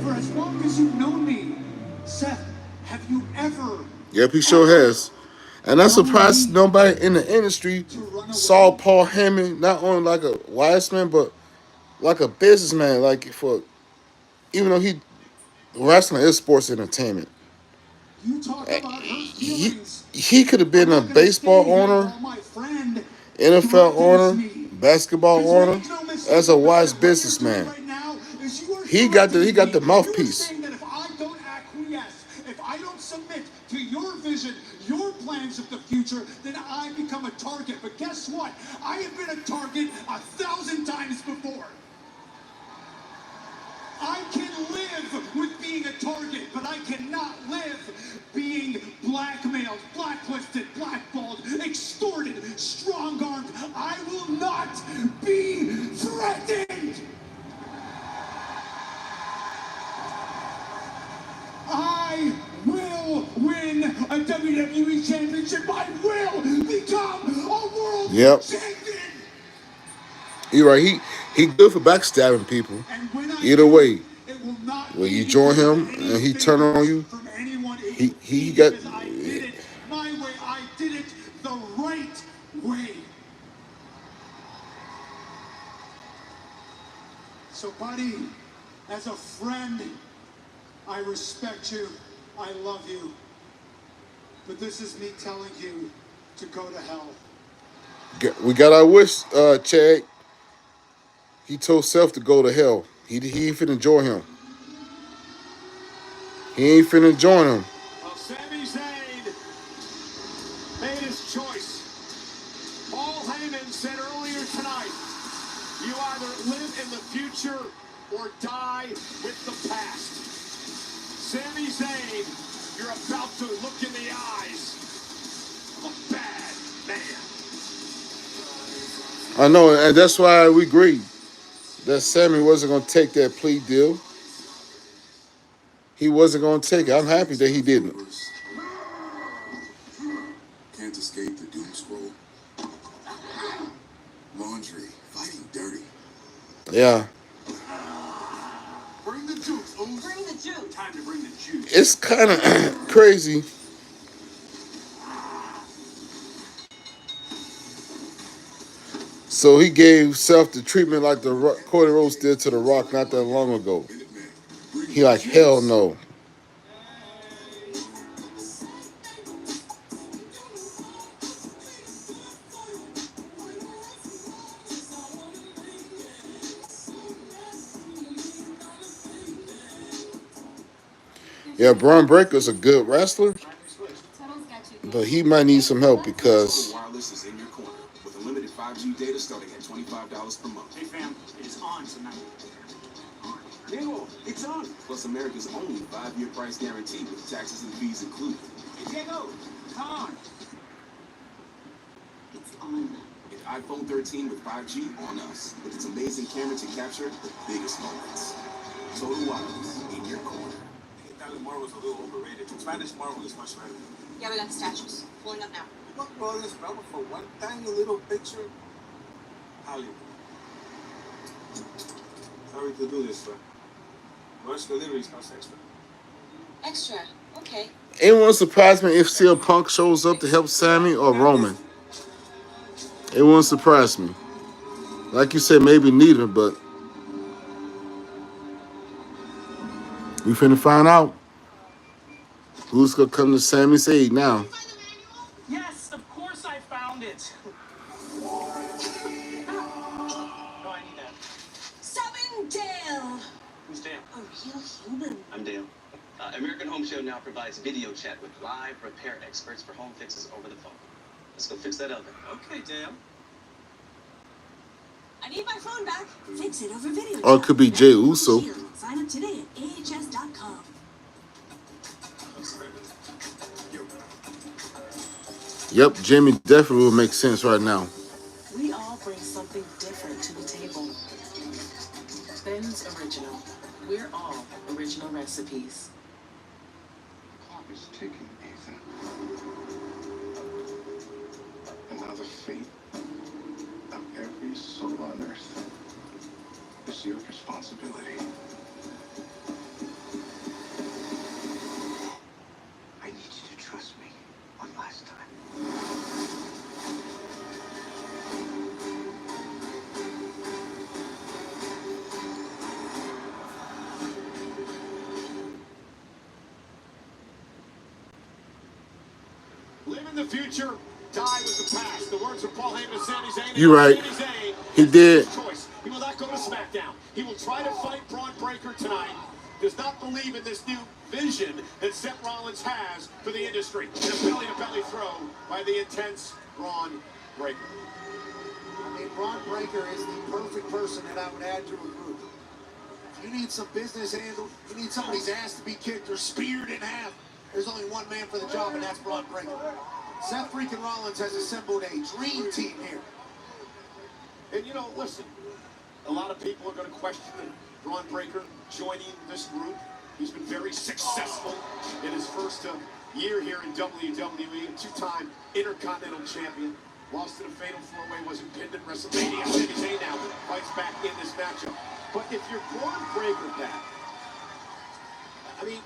for as long as you've known me, Seth, have you ever... Yep, he sure has. And I'm surprised nobody in the industry saw Paul Heyman not only like a wise man, but like a businessman. Like for, even though wrestling is sports entertainment. You talk about her feelings. He could have been a baseball owner, NFL owner, basketball owner, as a wise businessman. He got the mouthpiece. If I don't acquiesce, if I don't submit to your vision, your plans of the future, then I become a target. But guess guess what? I have been a target 1,000 times before. I can live with being a target, but I cannot live being blackmailed, blacklisted, blackballed, extorted, strong-armed. I will not be threatened. I will win a WWE championship. I will become a world champion. You're right. He good for backstabbing people. Either way, when you join him and he turn on you, he got. I did it my way. I did it the right way. So, buddy, as a friend, I respect you. I love you. But this is me telling you to go to hell. We got our wish, Chad. He told Seth to go to hell. He ain't finna join him. He ain't finna join him. Well, Sami Zayn made his choice. Paul Heyman said earlier tonight, you either live in the future or die with the past. Sami Zayn, you're about to look in the eyes of a bad man. I know, and that's why we agreed that Sammy wasn't going to take that plea deal. He wasn't going to take it. I'm happy that he didn't. Can't escape the doom scroll. Laundry, fighting dirty. Yeah. Bring the juice, Oos. Bring the juice. Time to bring the juice. It's kind of crazy. So he gave Seth the treatment like the Cody Rhodes did to The Rock not that long ago. He like, hell no. Yeah, Braun Breaker's a good wrestler, but he might need some help because Wireless is in your corner with unlimited 5G data starting at $25 per month. Hey fam, it is on tonight. Diego, it's on. Plus America's only 5-year price guarantee with taxes and fees included. Hey Diego, come on. It's on. Get iPhone 13 with 5G on us with its amazing camera to capture the biggest moments. Total Wireless in your corner. Italian marble is a little overrated. Spanish marble is much better. Yeah, we got the statues. Pulling up now. What brothers rubber for one tiny little picture? Hollywood. Sorry to do this, but much deliveries cost extra. Extra. Okay. it wouldn't surprise me if CM Punk shows up to help Sammy or Roman. It wouldn't surprise me. Like you said, maybe neither, but we finna find out who's gonna come to Sammy's aid now. Yes, of course I found it. No, I need that. Summon Dale. Who's Dale? A real human. I'm Dale. American Home Show now provides video chat with live repair experts for home fixes over the phone. Let's go fix that oven. Okay, Dale. I need my phone back. Fix it over video. Or it could be Jey Uso. Sign up today at ahs.com. Yep, Jimmy definitely would make sense right now. We all bring something different to the table. Ben's original. We're all original recipes. Clock is ticking, Ethan. And now the fate of every soul on earth is your responsibility. I need you to trust me one last time. Live in the future, die with the past. The words of Paul Heyman and Sami Zayn. You're right. Sami Zayn He did. has choice. He will not go to SmackDown. He will try to fight Braun Breaker tonight. Does not believe in this new vision that Seth Rollins has for the industry. And a belly-to-belly throw by the intense Braun Breaker. Braun Breaker is the perfect person that I would add to a group. If you need some business handled, you need somebody's ass to be kicked or speared in half, there's only one man for the job, and that's Braun Breaker. Seth freaking Rollins has assembled a dream team here. And you know, listen, a lot of people are going to question Braun Breaker joining this group. He's been very successful in his first year here in WWE, a two-time Intercontinental Champion. Lost in a fatal four-way, wasn't pinned at WrestleMania. Sami Zayn now fights back in this matchup. But if you're Braun Breaker, Pat, I mean,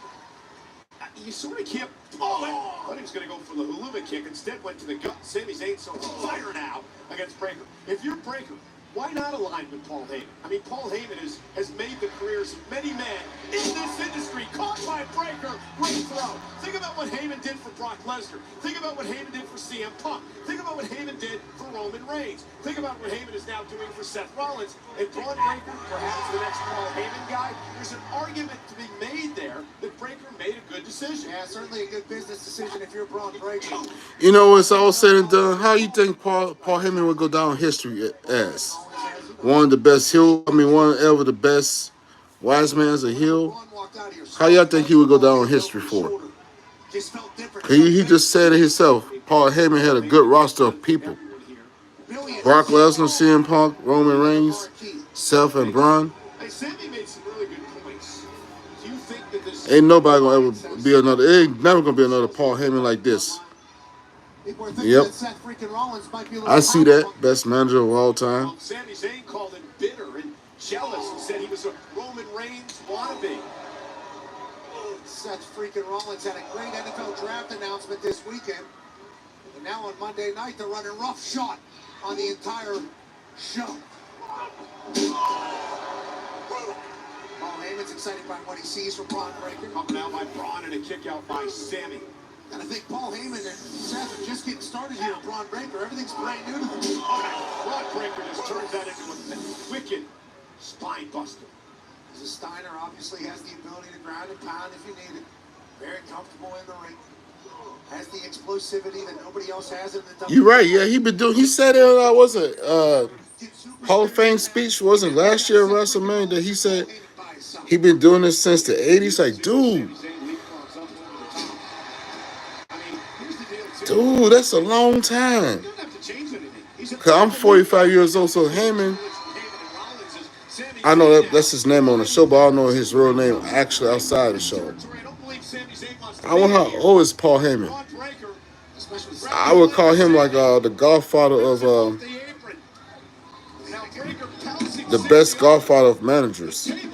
you sort of can't pull it. I thought he was going to go for the Helluva kick. Instead, went to the gut. Sami Zayn's on fire now against Breaker. If you're Breaker, why not align with Paul Heyman? I mean, Paul Heyman has made the careers of many men in this industry. Caught by Breaker, great throw. Think about what Heyman did for Brock Lesnar. Think about what Heyman did for CM Punk. Think about what Heyman did for Roman Reigns. Think about what Heyman is now doing for Seth Rollins. And Braun Breaker, perhaps the next Paul Heyman guy, there's an argument to be made there that Breaker made a good decision. Yeah, certainly a good business decision if you're Braun Breaker. You know, it's all said and done. How you think Paul Heyman would go down in history as one of the best one ever the best wise man as a heel? How y'all think he would go down in history for? He just said it himself. Paul Heyman had a good roster of people. Brock Lesnar, CM Punk, Roman Reigns, Seth and Braun. Sammy made some really good points. Do you think that this Ain't nobody gonna ever be another. Ain't never gonna be another Paul Heyman like this. Yep. I see that. Best manager of all time. Sami Zayn called him bitter and jealous and said he was a Roman Reigns wannabe. Seth freaking Rollins had a great NFL draft announcement this weekend. And now on Monday night, they're running roughshod on the entire show. Paul Heyman's excited by what he sees from Braun Breaker. Coming out by Braun and a kick out by Sammy. And I think Paul Heyman and Seth are just getting started here. Braun Breaker, everything's brand new to them. Braun Breaker just turns that into a wicked spine buster. Steiner obviously has the ability to ground and pound if you need it. Very comfortable in the ring. Has the explosivity that nobody else has in the WWE. You're right. Yeah, he said it. Was it Hall of Fame speech? Wasn't last year at WrestleMania that he said he been doing this since the '80s? Like, dude, that's a long time. Cause I'm 45 years old, so Heyman. I know that's his name on the show, but I don't know his real name actually outside the show. I wonder how old is Paul Heyman. I would call him like the godfather of the best godfather of managers. He's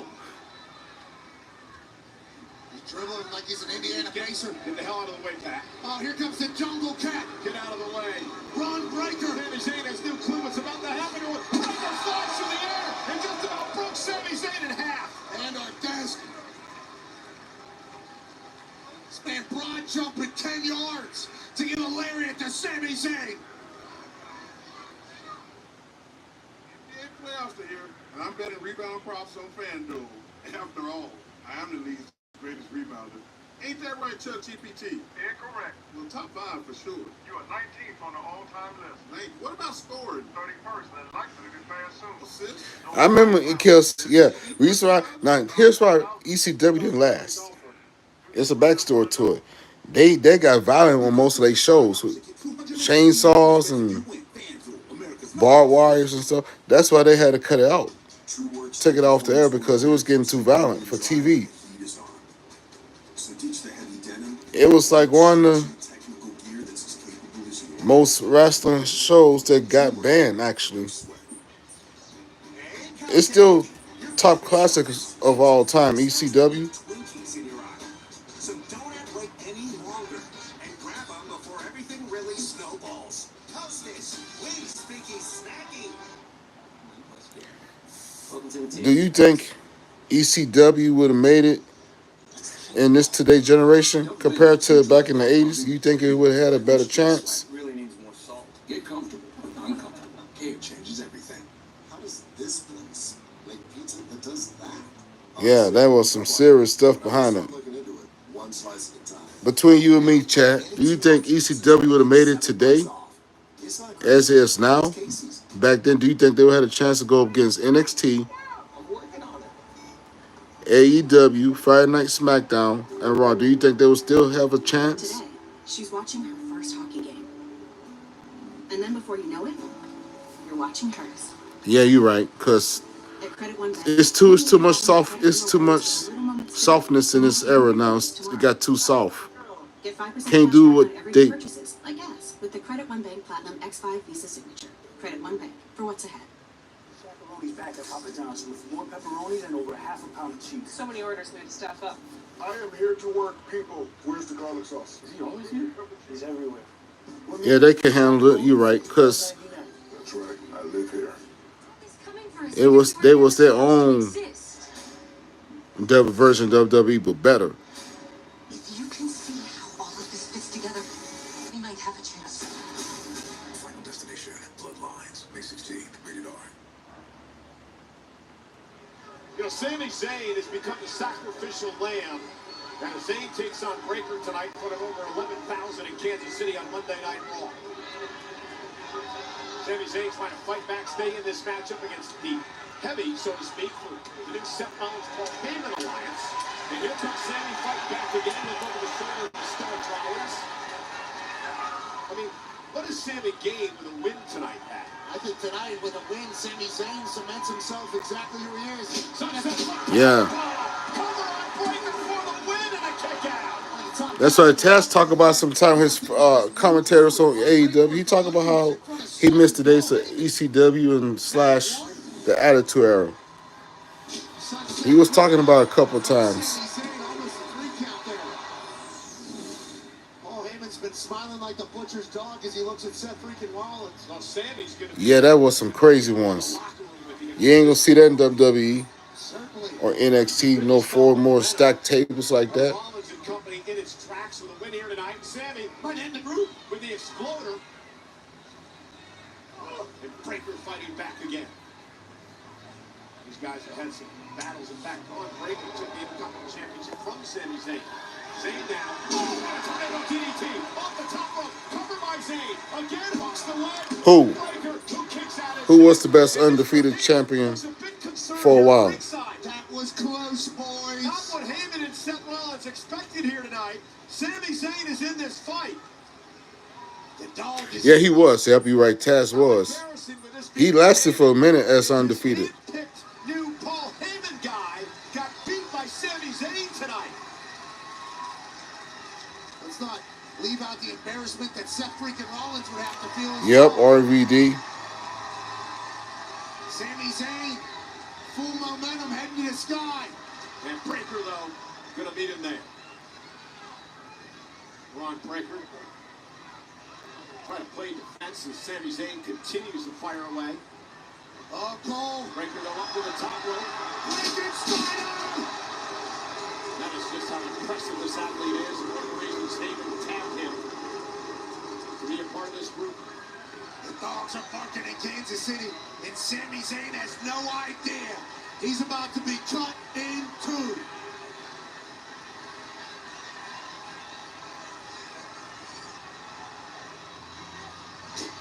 dribbling like he's an Indiana pacer. Get the hell out of the way, Pat. Oh, here comes the Jungle Cat. Get out of the way. Braun Breaker. Sami Zayn has no clue what's about to happen to him. Breaker flies through the air and just about broke Sami Zayn in half. And our desk. This man Braun jumping 10 yards to get a lariat to Sami Zayn. Playoffs are here, and I'm betting rebound props on FanDuel. After all, I am the league's greatest rebounder. Ain't that right, Chuck GPT? Incorrect. Well, top 5 for sure. You are 19th on the all-time list. What about scoring? 31st, and likely to be passed soon. Assists? I remember because reason why. Now here's why ECW didn't last. It's a backstory to it. They got violent on most of their shows with chainsaws and barbed wires and stuff. That's why they had to cut it out, take it off the air because it was getting too violent for TV. It was like one of the most wrestling shows that got banned. Actually, it's still top classics of all time. ECW. So don't act like any longer and grab them before everything really snowballs. Hostess, please, speaky, snacky. Do you think ECW would have made it in this today generation compared to back in the 80s? You think it would have had a better chance? Really needs more salt. Get comfortable with uncomfortable. Care changes everything. How does this place make pizza that does that? Yeah, there was some serious stuff behind it. One slice at a time. Between you and me, Chad, do you think ECW would have made it today as it is now? back then, do you think they would have had a chance to go up against NXT, I'm working on it. AEW, Friday Night SmackDown, and Raw? Do you think they would still have a chance? Today, she's watching her first hockey game. And then before you know it, you're watching hers. Yeah, you're right. Cause it's too much softness in this era now. It got too soft. Get 5% Can't cash do back what on every they. purchases, like gas, with the Credit One Bank Platinum X5 Visa Signature. Credit One Bank, for what's ahead. Pepperoni's back at Papa John's with more pepperonis and over half a pound of cheese. So many orders, we had to staff up. I am here to work, people. Where's the garlic sauce? Is he always here? He's everywhere. Yeah, they can handle it. You're right. Cause That's right. I live here. they was their own version of WWE, but better. If you can see how all of this fits together, we might have a chance. Final destination, Bloodlines, May 16th, rated R. You know, Sami Zayn has become the sacrificial lamb. And Zayn takes on Breakker tonight in front of over 11,000 in Kansas City on Monday Night Raw. Sami Zayn trying to fight back, stay in this matchup against the heavy, so to speak, for the new Seth Rollins-Paul Heyman alliance. And here comes Sami fighting back again with over the shoulder of Star Rollins. I mean, what does Sami gain with a win tonight, Pat? I think tonight, with a win, Sami Zayn cements himself exactly who he is. Yeah. That's why Taz talk about sometimes his commentators on AEW. He talk about how he missed the days of ECW and / the Attitude Era. He was talking about it a couple of times. Paul Heyman's been smiling like the butcher's dog as he looks at Seth freaking Rollins. Well, Sami's gonna be Yeah, that was some crazy ones. You ain't gonna see that in WWE or NXT. No 4 more stacked tables like that. Rollins and company in its tracks with a win here tonight. Sami might end the group with the exploder. And Breakker fighting back again. These guys have had some battles. In fact, Braun Breakker took the Intercontinental Championship from Sami Zayn. Zayn now. Oh, tornado DDT off the top rope. Cover by Zayn. Again, hooks the leg. Who? Breakker, who kicks out at Who was the best undefeated champion for a while? That was close, boys. Not what Heyman and Seth Rollins expected here tonight. Sami Zayn is in this fight. The dog is Yeah, he was. Yep, you right. Taz was. He lasted for a minute as undefeated. picked new Paul Heyman guy got beat by Sami Zayn tonight. Let's not leave out the embarrassment that Seth freaking Rollins would have to feel. Yep, RVD. Sami Zayn, full momentum heading to the sky. And Breakker, though, gonna meet him there. Braun Breakker trying to play defense as Sami Zayn continues to fire away. Oh, Cole. Breakker though up to the top rope. Breakker style. That is just how impressive this athlete is, and one of the reasons Heyman tapped him to be a part of this group. The dogs are barking in Kansas City, and Sami Zayn has no idea he's about to be cut in two.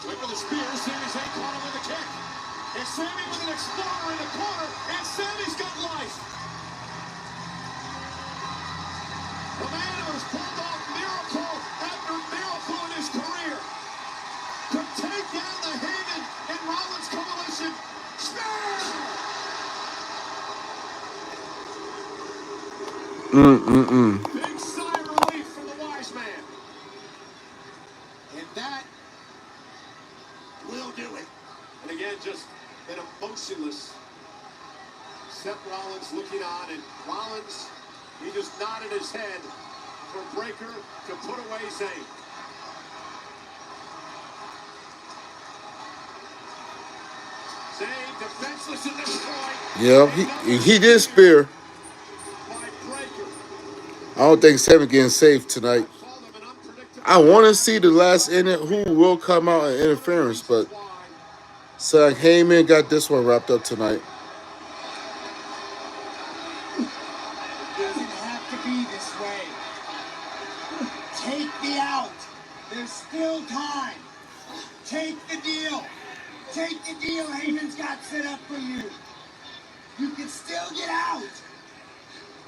Went for the spear, Sami Zayn caught him with a kick. And Sami with an exploder in the corner, and Sami's got life. The man who has pulled off miracle after miracle in his career to take down the Heyman and Rollins coalition. Spear! Big sigh of relief from the wise man. And that will do it. And again, just an emotionless Seth Rollins looking on, and Rollins, he just nodded his head for Breakker to put away Zayn. Zayn defenseless in this point. Yep, he did spear. I don't think Sami getting safe tonight. I want to see the last inning who will come out in interference, but so Heyman got this one wrapped up tonight. It doesn't have to be this way. Take me out. There's still time. Take the deal. take the deal Heyman's got set up for you. You can still get out.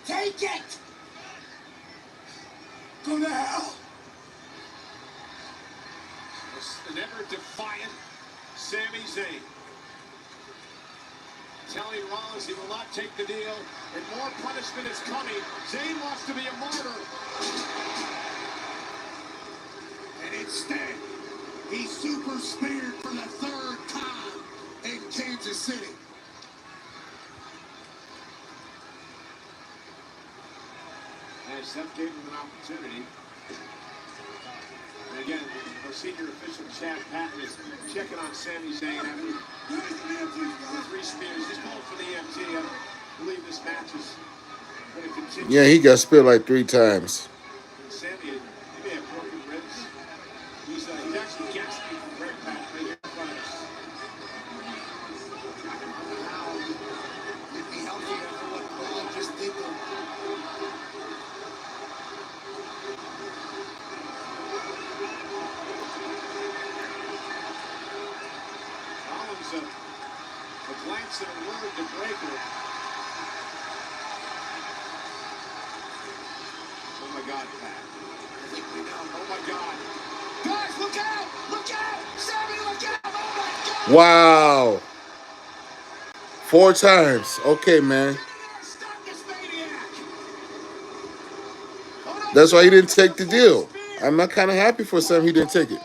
Take it. Go to hell. An ever defiant Sami Zayn. Telling Rollins he will not take the deal, and more punishment is coming. Zayn wants to be a martyr. And instead, he super speared for the third time in Kansas City. And Seth gave him an opportunity. And again, our senior official Chad Patton is checking on Sami Zayn after the 3 spears. He's going for the EMT. I don't believe this match is going to continue. Yeah, he got speared like 3 times. Sami, he may have broken ribs. He's actually gasping for breath back right here in front of us. How it'd be healthy after what Braun just did to him. Rollins, a glance and a word to Breaker. Oh my God, Pat. I think we know. Oh my God. Guys, look out! Look out! Sami, look out! Oh my God! Wow. 4 times. Okay, man. That's why he didn't take the deal. I'm not kind of happy for Sam he didn't take it.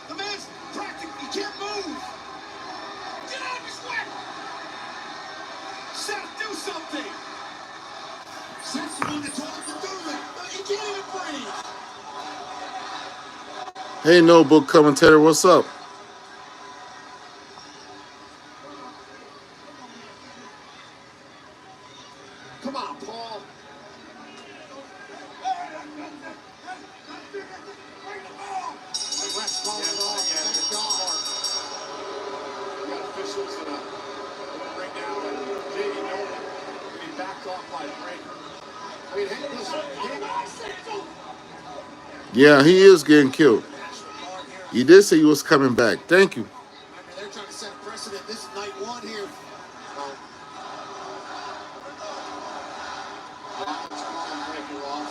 The man's practically can't move. Get out of his way! Seth, do something! Seth's the one that told him to do that. But he can't even breathe. Hey, Notebook commentator, what's up? Come on, Paul. Let's call it all again. We got officials in a ring now, and J.D. Nolan getting backed off by Breaker. I mean, hey, listen, Yeah, he is getting killed. He did say he was coming back. Thank you. Remember, they're trying to set a precedent. This is night 1 here. Breaker off.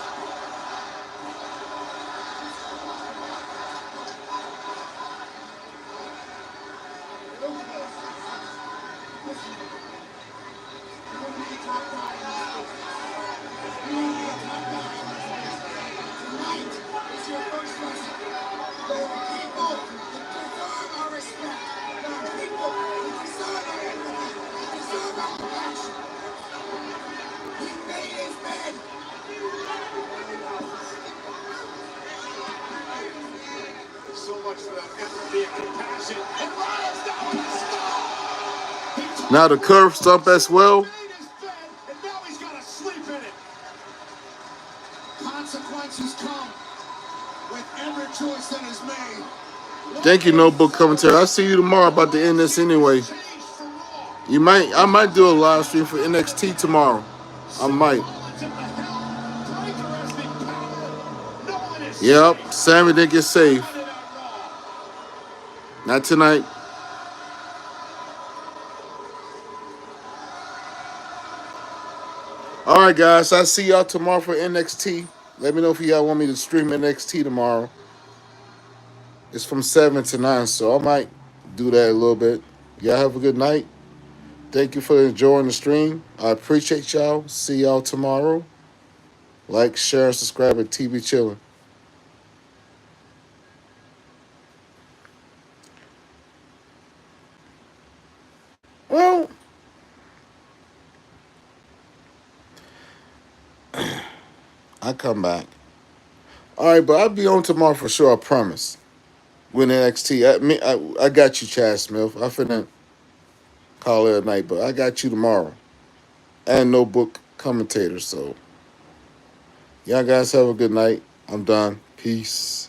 So much for that empathy and compassion. And Rollins down with a stop. Now the curve stump as well. And now he's got to sleep in it. Consequences come with every choice that is made. Thank you, Notebook commentator. I'll see you tomorrow. About to end this anyway. I might do a live stream for NXT tomorrow. I might. Yep, Sammy didn't get saved. Not tonight. All right, guys. I'll see y'all tomorrow for NXT. Let me know if y'all want me to stream NXT tomorrow. It's from 7 to 9, so I might do that a little bit. Y'all have a good night. Thank you for enjoying the stream. I appreciate y'all. See y'all tomorrow. Like, share, and subscribe at T-Bechilln. Well, I come back. All right, but I'll be on tomorrow for sure. I promise. With NXT, I got you, Chad Smith. I finna call it a night, but I got you tomorrow. And Notebook commentator. So, y'all guys have a good night. I'm done. Peace.